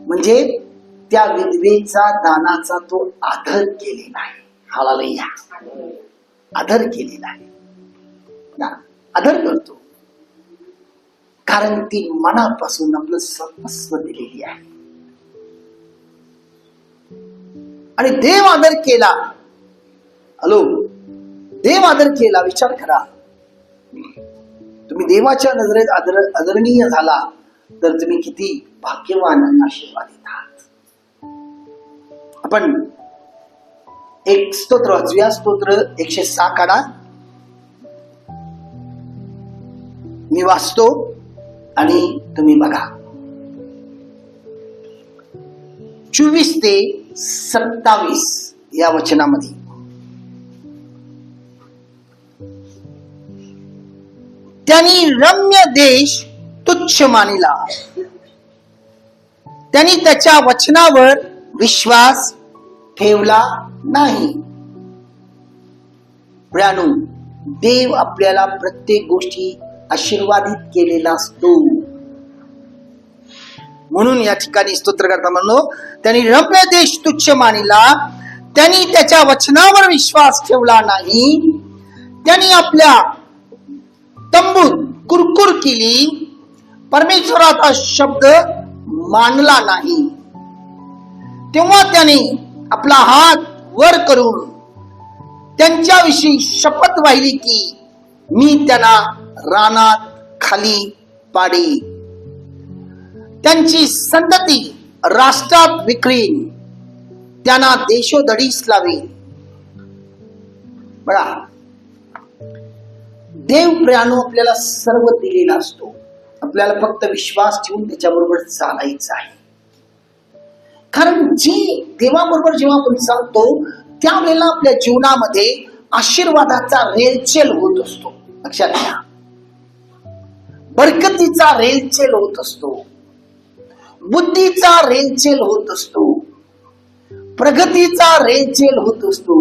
म्हणजे त्या विधवेचा दानाचा तो आदर केलेला आहे. हालेलुया, आदर केलेला आहे, आदर करतो, कारण ती मनापासून आपलं सर्वस्व दिलेली आहे. आणि देव आदर केला. हॅलो, देव आदर केला. विचार करा, तुम्ही देवाच्या नजरेत आदरणीय झाला तर तुम्ही किती भाग्यवान आणि आशीर्वादित आहात. आपण एक स्तोत्र वाचूया, स्तोत्र 106 काढा. मी वाचतो आणि तुम्ही बघा. 24 ते 27 या वचनामध्ये त्यांनी रम्य देश तुच्छ मानिला, त्यांनी त्याच्या वचनावर विश्वास ठेवला नाही. प्रियानो, देव आपल्याला प्रत्येक गोष्टी आशीर्वादित केलेला असतो. म्हणून या ठिकाणी स्तोत्रकर्ता म्हणलो, त्यांनी रम्य देश तुच्छ मानिला, त्यांनी त्याच्या वचनावर विश्वास ठेवला नाही. त्यांनी आपल्या तंबूत कुरकुर केली, परमेश्वराचा शब्द मानला नाही. तेव्हा त्याने आपला हात वर करून त्यांच्याविषयी शपथ वाहिली की मी त्यांना रानात खाली पाडी, त्यांची संतती राष्ट्रात विक्रीन, त्यांना देशोधडीस लावी. बघा, देव प्रियानो आपल्याला सर्व दिलेला असतो. आपल्याला फक्त विश्वास ठेवून त्याच्याबरोबर चालायचं आहे. कारण जी देवाबरोबर जेव्हा आपण चालतो त्यावेळेला आपल्या जीवनामध्ये आशीर्वादाचा रेलचेल होत असतो. लक्षात घ्या, बरकतीचा रेलचेल होत असतो, बुद्धीचा रेलचेल होत असतो, प्रगतीचा रेलचेल होत असतो.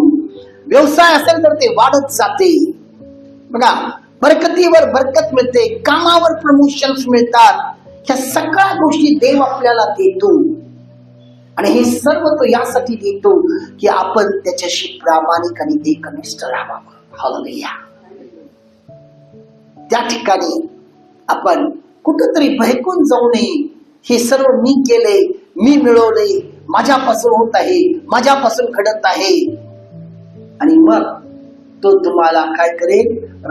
व्यवसाय असेल तर ते वाढत जाते. बघा, बरकतीवर बरकत मिळते, कामावर प्रमोशन्स मिळतात. ह्या सगळ्या गोष्टी देव आपल्याला देतो. आणि हे सर्व तो यासाठी देतो की आपण त्याच्याशी प्रामाणिक आणि एकनिष्ठ राहावं. हालेलुया. त्या ठिकाणी आपण कुठंतरी भयकून जाऊ नये. हे सर्व मी केले, मी मिळवले, माझ्यापासून होत आहे, माझ्यापासून घडत आहे. आणि मग तो तुम्हाला काय करेल,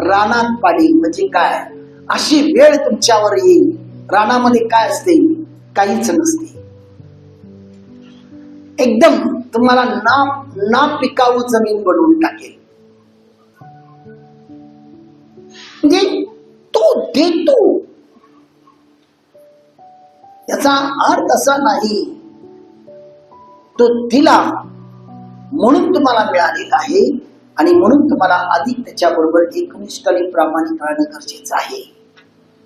रानात पाडेल. म्हणजे काय, अशी वेळ तुमच्यावर येईल. रानामध्ये काय असते, काहीच नसते. एकदम तुम्हाला ना पिकाऊ जमीन बनवून टाकेल. म्हणजे तो देतो. याचा अर्थ असा नाही तो दिला म्हणून तुम्हाला मिळालेला आहे आणि म्हणून तुम्हाला अधिक त्याच्याबरोबर एकनिष्ठ आणि प्रामाणिक राहणं गरजेचं आहे.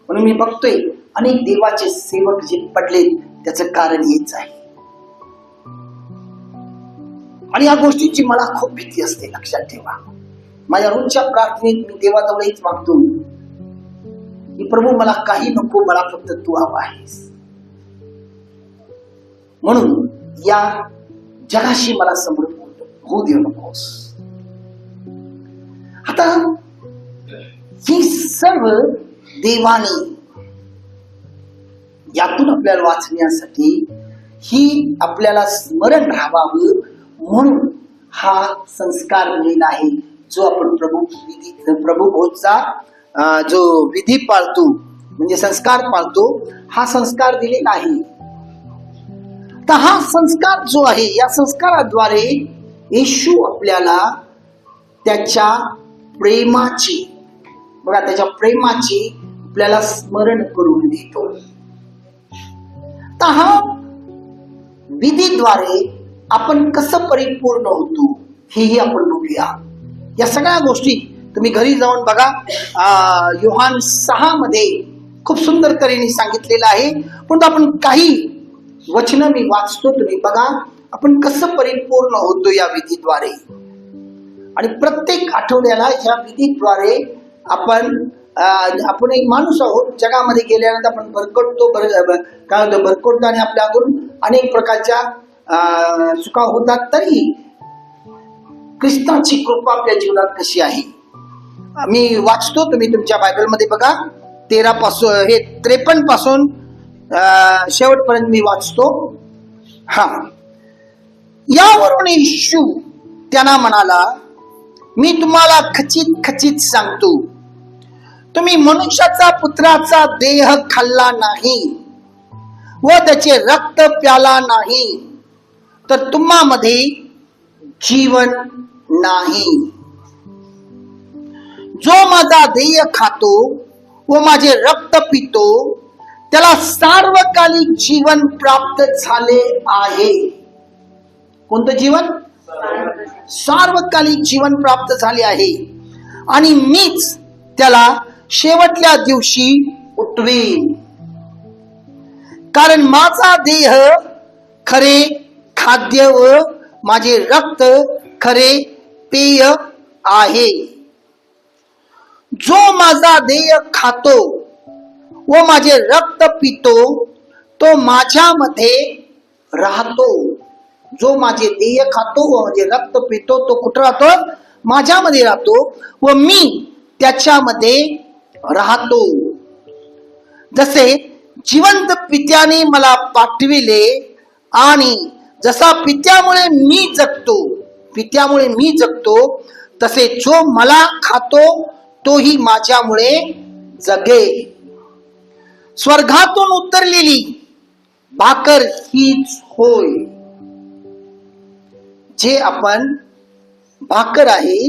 म्हणून मी बघतोय अनेक देवाचे सेवक जे पडले, त्याचं कारण हेच आहे. आणि या गोष्टीची मला खूप भीती असते. लक्षात ठेवा, माझ्या रोजच्या प्रार्थनेत मी देवाजवळ हेच मागतो की प्रभू मला काही नको, मला फक्त तू हवा आहेस. म्हणून या जगाशी मला समृद्ध होऊ देऊ नकोस. आता ही सर्व देवाने यातून आपल्याला वाचण्यासाठी, ही आपल्याला स्मरण राहावं म्हणून हा संस्कार दिलेला आहे, जो आपण प्रभू भोजचा जो विधी पाळतो, म्हणजे संस्कार पाळतो, हा संस्कार दिलेला आहे. तर हा संस्कार जो आहे, या संस्काराद्वारे येशू आपल्याला त्याच्या प्रेमाची, बघा, त्याच्या प्रेमाची आपल्याला स्मरण करून देतो. तर हा विधीद्वारे आपण कसं परिपूर्ण होतो हेही आपण बघूया. या सगळ्या गोष्टी तुम्ही घरी जाऊन बघा. योहान 6 मध्ये खूप सुंदर तऱ्हेने सांगितलेलं आहे. पण आपण काही वचन मी वाचतो, तुम्ही बघा आपण कसं परिपूर्ण होतो या विधीद्वारे. आणि प्रत्येक आठवड्याला या विधीद्वारे आपण आपण एक माणूस आहोत. जगामध्ये गेल्यानंतर आपण भरकटतो, काय होतं, भरकटतो आणि आपल्याकडून अनेक प्रकारच्या चुका होतात. तरी ख्रिस्ताची कृपा आपल्या जीवनात कशी आहे मी वाचतो. तुम्ही तुमच्या बायबलमध्ये बघा, 13 पासून हे 53 पासून शेवटपर्यंत मी वाचतो. हा, यावरून येशू त्यांना म्हणाला, मी तुम्हाला खचित खचित सांगतो, तुम्ही मनुष्याचा पुत्राचा देह खाल्ला नाही व त्याचे रक्त प्याला नाही तर तुम्हामध्ये जीवन नाही. जो माझा देह खातो व माझे रक्त पितो त्याला सार्वकालिक जीवन प्राप्त झाले आहे. कोणतं जीवन? सार्वकालिक जीवन प्राप्त झाले आहे. आणि मीच त्याला शेवटल्या दिवशी उठवीन. कारण माझा देह खरे खाद्य व माझे रक्त खरे पेय आहे. जो माझा देह खातो व माझे रक्त पितो तो माझ्यामध्ये राहतो. जो माझे देह खातो व माझे रक्त पितो तो कुठं राहतो? माझ्यामध्ये राहतो व मी त्याच्यामध्ये राहतो. जसे जिवंत पित्याने मला पाठविले आणि जसा पित्यामुळे मी जगतो तसे जो मला खातो तोही माझ्यामुळे जगेल. स्वर्गातून उतरलेली भाकर हीच होय. जे आपण भाकर आहे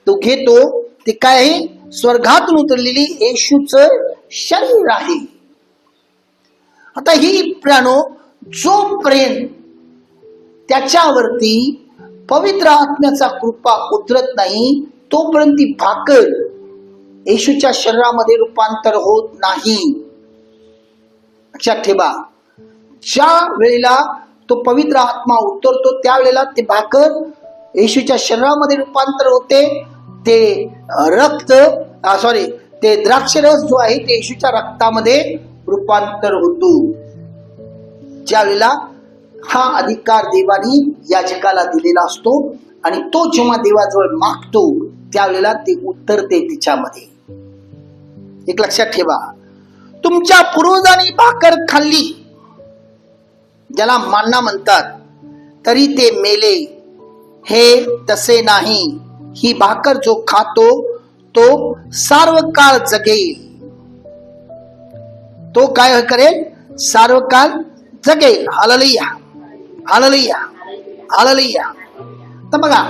तो घेतो ते काय आहे? स्वर्गातून उतरलेली येशूचं शरीर आहे. आता ही प्राणो जोपर्यंत त्याच्यावरती पवित्र आत्म्याचा कृपा उतरत नाही तोपर्यंत ती भाकर येशूच्या शरीरामध्ये रूपांतर होत नाही. लक्षात ठेवा, ज्या वेळेला तो पवित्र आत्मा उतरतो त्यावेळेला ती भाकर येशूच्या शरीरामध्ये रूपांतर होते. ते द्राक्षरस जो आहे ते येशूच्या रक्तामध्ये रूपांतर होतो. ज्यावेळेला हा अधिकार देवानी याजकाला दिलेला असतो आणि तो जेव्हा देवाजवळ मागतो त्यावेळेला ते उतरते तिच्यामध्ये. एक लक्षात ठेवा, तुमच्या पूर्वजांनी भाकर खाल्ली ज्याला मान्ना म्हणतात तरी ते मेले. हे तसे नाही. ही भाकर जो खातो तो सार्वकाळ जगेल. तो काय करेल? सार्वकाळ जगेल. Hallelujah, hallelujah, hallelujah. तर बघा,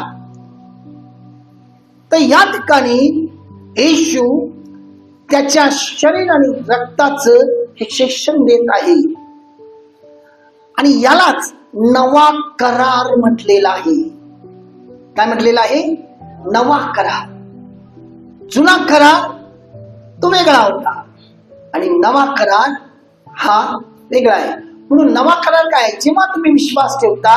तर या ठिकाणी येशू त्याच्या शरीर आणि रक्ताचं हे शिक्षण देत आहे आणि यालाच नवा करार म्हटलेला आहे. काय म्हटलेला आहे? नवा करार. जुना करार तो वेगळा होता आणि नवा करार हा वेगळा आहे. म्हणून नवा करार काय? जेव्हा तुम्ही विश्वास ठेवता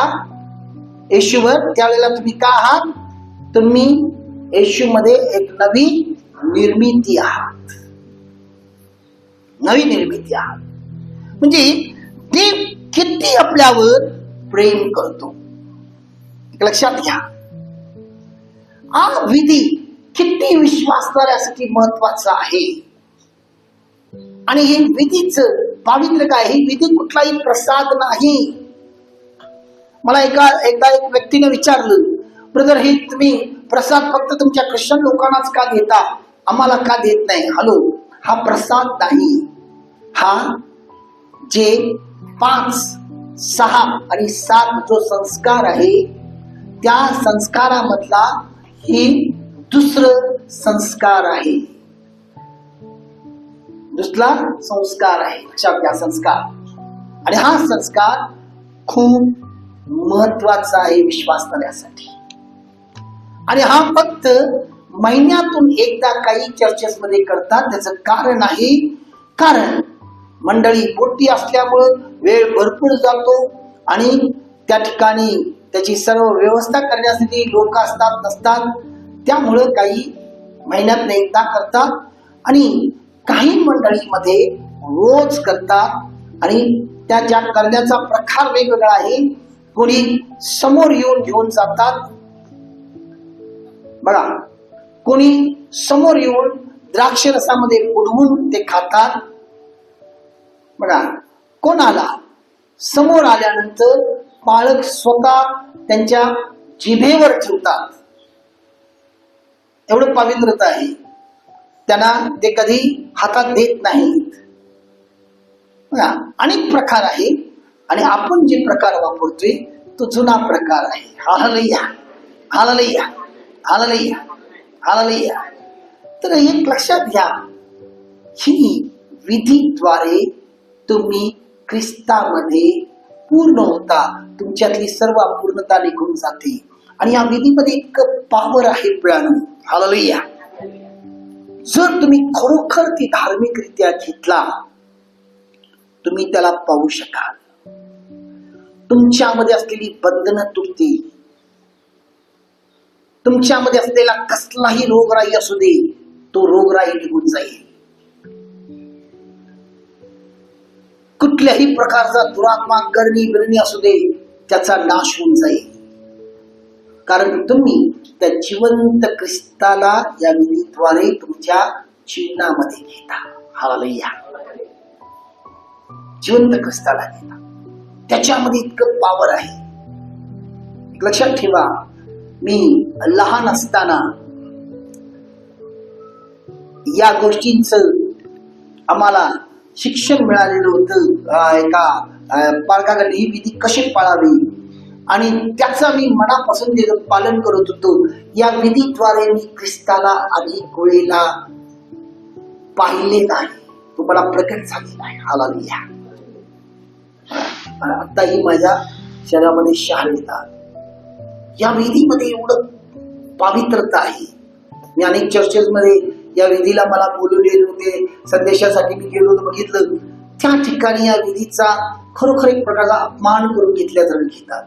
येशूवर त्यावेळेला तुम्ही काय आहात? तुम्ही येशूमध्ये एक नवी निर्मिती आहात. नवी निर्मिती आहात म्हणजे देव किती आपल्यावर प्रेम करतो. लक्षात घ्या, हा विधी किती विश्वासणाऱ्यासाठी महत्वाचा आहे. आणि हे विधीचं पावित्र्य काय? हे विधी कुठलाही प्रसाद नाही. मला एकदा एक व्यक्तीने विचारलं, ब्रदर हे तुम्ही प्रसाद फक्त तुमच्या ख्रिश्चन लोकांनाच का देता, आम्हाला का देत नाही? हॅलो, हा प्रसाद नाही. हा जे 5, 6 आणि 7 जो संस्कार आहे त्या संस्कारामधला ही दुसरं संस्कार आहे. दुसरा संस्कार आहे. लक्षात घ्या, संस्कार. आणि हा संस्कार खूप महत्वाचा आहे विश्वासणाऱ्यासाठी. आणि हा फक्त महिन्यातून एकदा काही चर्चेस मध्ये करतात. त्याचं कारण आहे, कारण मंडळी मोठी असल्यामुळं वेळ भरपूर जातो आणि त्या ठिकाणी त्याची सर्व व्यवस्था करण्यासाठी लोक असतात नसतात. त्यामुळं काही महिन्यात एकदा करतात आणि काही मंडळीमध्ये रोज करतात आणि त्या ज्या करण्याचा प्रकार वेगवेगळा आहे. कोणी समोर येऊन घेऊन जातात बघा, कोणी समोर येऊन द्राक्ष रसामध्ये बुडवून ते खातात बघा. कोणाला समोर आल्यानंतर पालक स्वतः त्यांच्या जिभेवर ठेवतात. एवढं पवित्रता आहे. त्यांना ते कधी हातात देत नाहीत. अनेक प्रकार आहे आणि आपण जे प्रकार वापरतोय तो जुना प्रकार आहे. Hallelujah, hallelujah, hallelujah, hallelujah. तर एक लक्षात घ्या, ही विधीद्वारे तुम्ही ख्रिस्तामध्ये पूर्ण होता. तुमच्यातली सर्व अपूर्णता निघून जाते आणि या विधीमध्ये इतकं पावर आहे प्रियानो. हालेलुया. जर तुम्ही खरोखर ती धार्मिकरित्या घेतला, तुम्ही त्याला पाहू शकाल. तुमच्यामध्ये असलेली बंधनं तुटतील. तुमच्यामध्ये असलेला कसलाही रोगराई असू दे, तो रोगराई निघून जाईल. कुठल्याही प्रकारचा दुरात्मा, करणी बिरणी असू दे, त्याचा नाश होऊन जाईल. कारण तुम्ही त्या जिवंत ख्रिस्ताला या विधीद्वारे तुमच्या जीवनामध्ये घेता. हालेलुया. जिवंत ख्रिस्ताला घेता. त्याच्यामध्ये इतकं पावर आहे. लक्षात ठेवा, मी लहान असताना या गोष्टींचं आम्हाला शिक्षण मिळालेलं होतं. एका पालकाकडे ही विधी कशी पाळावी आणि त्याचा मी मनापासून पालन करत होतो. या विधीद्वारे मी ख्रिस्ताला अनेक वेळेला पाहिले नाही, तुम्हाला प्रकट झाले नाही. हालेलुया. आताही माझ्या शरीरामध्ये शहाळ येतात. या विधीमध्ये एवढं पवित्रता आहे. मी अनेक चर्चेस मध्ये या विधीला मला बोलवलेले होते. संदेशासाठी मी गेलो, बघितलं त्या ठिकाणी या विधीचा खरोखर एक प्रकारचा अपमान करून घेतल्यासारखं घेतात.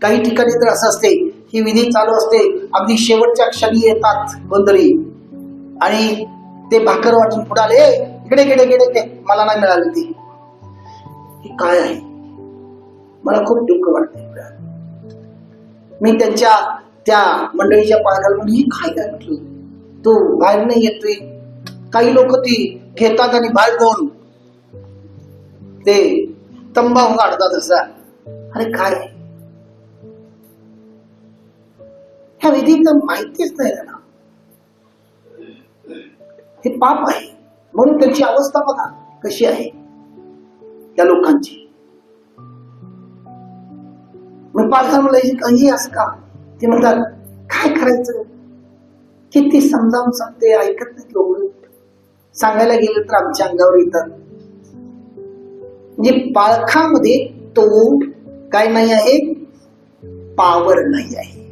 काही ठिकाणी तर असं असते, ही विधी चालू असते, अगदी शेवटच्या क्षणी येतात कोणतरी आणि ते भाकर वाटून पुढाले, इकडे गेले गेले, मला नाही मिळाली ती. हे काय आहे? मला खूप दुःख वाटते. मी त्यांच्या त्या मंडळीच्या पालकाला म्हणजे काय काय म्हटलं, तो बाहेर नाही येतोय. काही लोक ती घेतात आणि बाहेर जाऊन ते तंबाखू काढतात. असा अरे काय, ह्या विधीत माहितीच नाही ना. हे पाप आहे. म्हणून त्यांची अवस्था बघा कशी आहे त्या लोकांची. मग पालकांना काही असं का, ते म्हणतात काय करायचं, किती समजावून सांगते, ऐकत नाही लोक. सांगायला गेलं तर आमच्या अंगावर येतात. म्हणजे पालखामध्ये तो काय नाही आहे, पावर नाही आहे.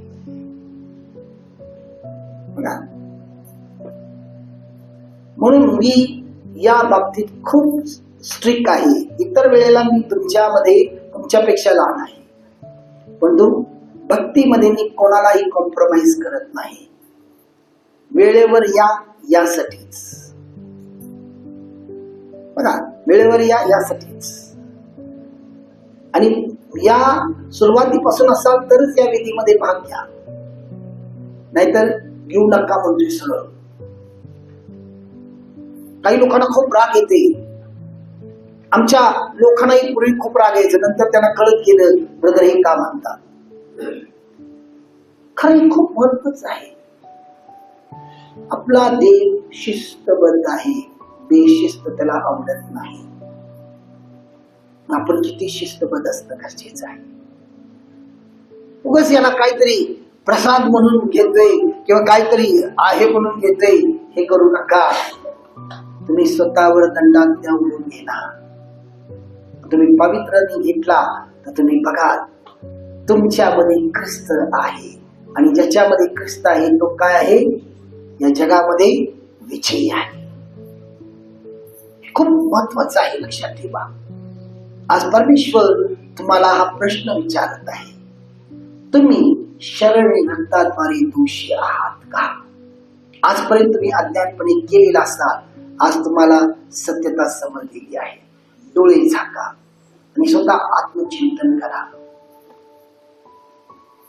म्हणून मी या बाबतीत खूप स्ट्रिक्ट आहे. इतर वेळेला मी तुमच्यापेक्षा लहान आहे, परंतु भक्तीमध्ये मी कोणालाही कॉम्प्रोमाइज करत नाही. वेळेवर या यासाठीच बघा, वेळेवर या यासाठीच. आणि या सुरुवातीपासून असाल तरच या विधीमध्ये भाग घ्या, नाहीतर घेऊ नका म्हणजे सरळ. काही लोकांना खूप राग येते. आमच्या लोकांनाही पूर्वी खूप राग यायचं, नंतर त्यांना कळत गेलं ब्रदर हे का म्हणतात. खरं खूप महत्वाचं आहे. आपला देव शिस्तबद्ध आहे, बेशिस्त त्याला आवडत नाही. आपण किती शिस्तबद्ध असणं गरजेचं आहे. उगाच याला काहीतरी प्रसाद म्हणून घेतोय किंवा काहीतरी आहे म्हणून घेतोय, हे करू नका. तुम्ही स्वतःवर दंडाज्ञा उडून घेणार. तुम्ही पवित्र घेतला तर तुम्ही बघा तुमच्यामध्ये ख्रिस्त आहे, आणि ज्याच्यामध्ये ख्रिस्त आहे तो काय आहे, या जगामध्ये विजयी आहे. खूप महत्वाचं आहे, लक्षात ठेवा. आज परमेश्वर तुम्हाला हा प्रश्न विचारत आहे, तुम्ही शरणी ग्रंथाद्वारे दोषी आहात का? आजपर्यंत तुम्ही अज्ञानपणे केलेला असाल आज तुम्हाला सत्यता समजलेली आहे. डोळे झाका आणि स्वतः आत्मचिंतन करा.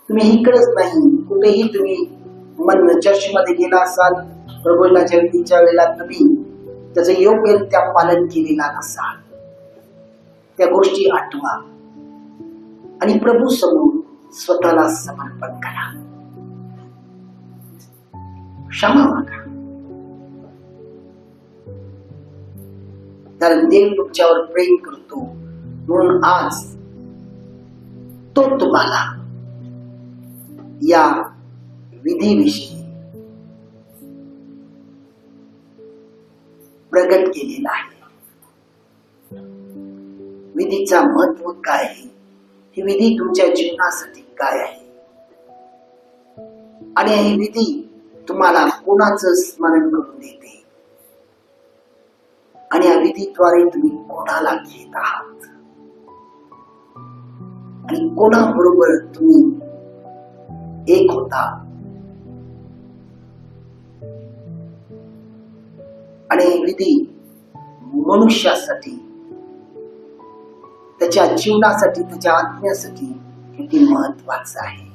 तुम्ही इकडेच नाही, कुठेही तुम्ही मन चर्चमध्ये गेला असाल, प्रभूला जयंतीच्या वेळेला तुम्ही त्याचं योग्यरित्या पालन केलेला नसाल, त्या गोष्टी आठवा आणि प्रभू समोर स्वतःला समर्पण करा. क्षमा मागा. कारण देव तुमच्यावर प्रेम करतो, म्हणून आज तो तुम्हाला या विधीविषयी प्रगट केलेला आहे. विधीचा महत्व काय आहे, ही विधी तुमच्या जीवनासाठी काय आहे, आणि ही विधी तुम्हाला कोणाचं स्मरण करून देते, आणि या विधीद्वारे तुम्ही कोणाला घेत आहात आणि कोणाबरोबर तुम्ही एक होता. आणि विधी मनुष्यासाठी, त्याच्या जीवनासाठी, त्याच्या आत्म्यासाठी किती महत्वाचं आहे.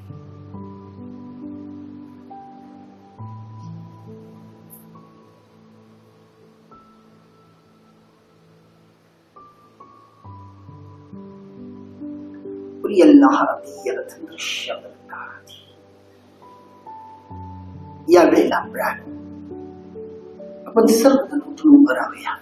या वेळेला आपण सर्वजण उठून उभं राहूया.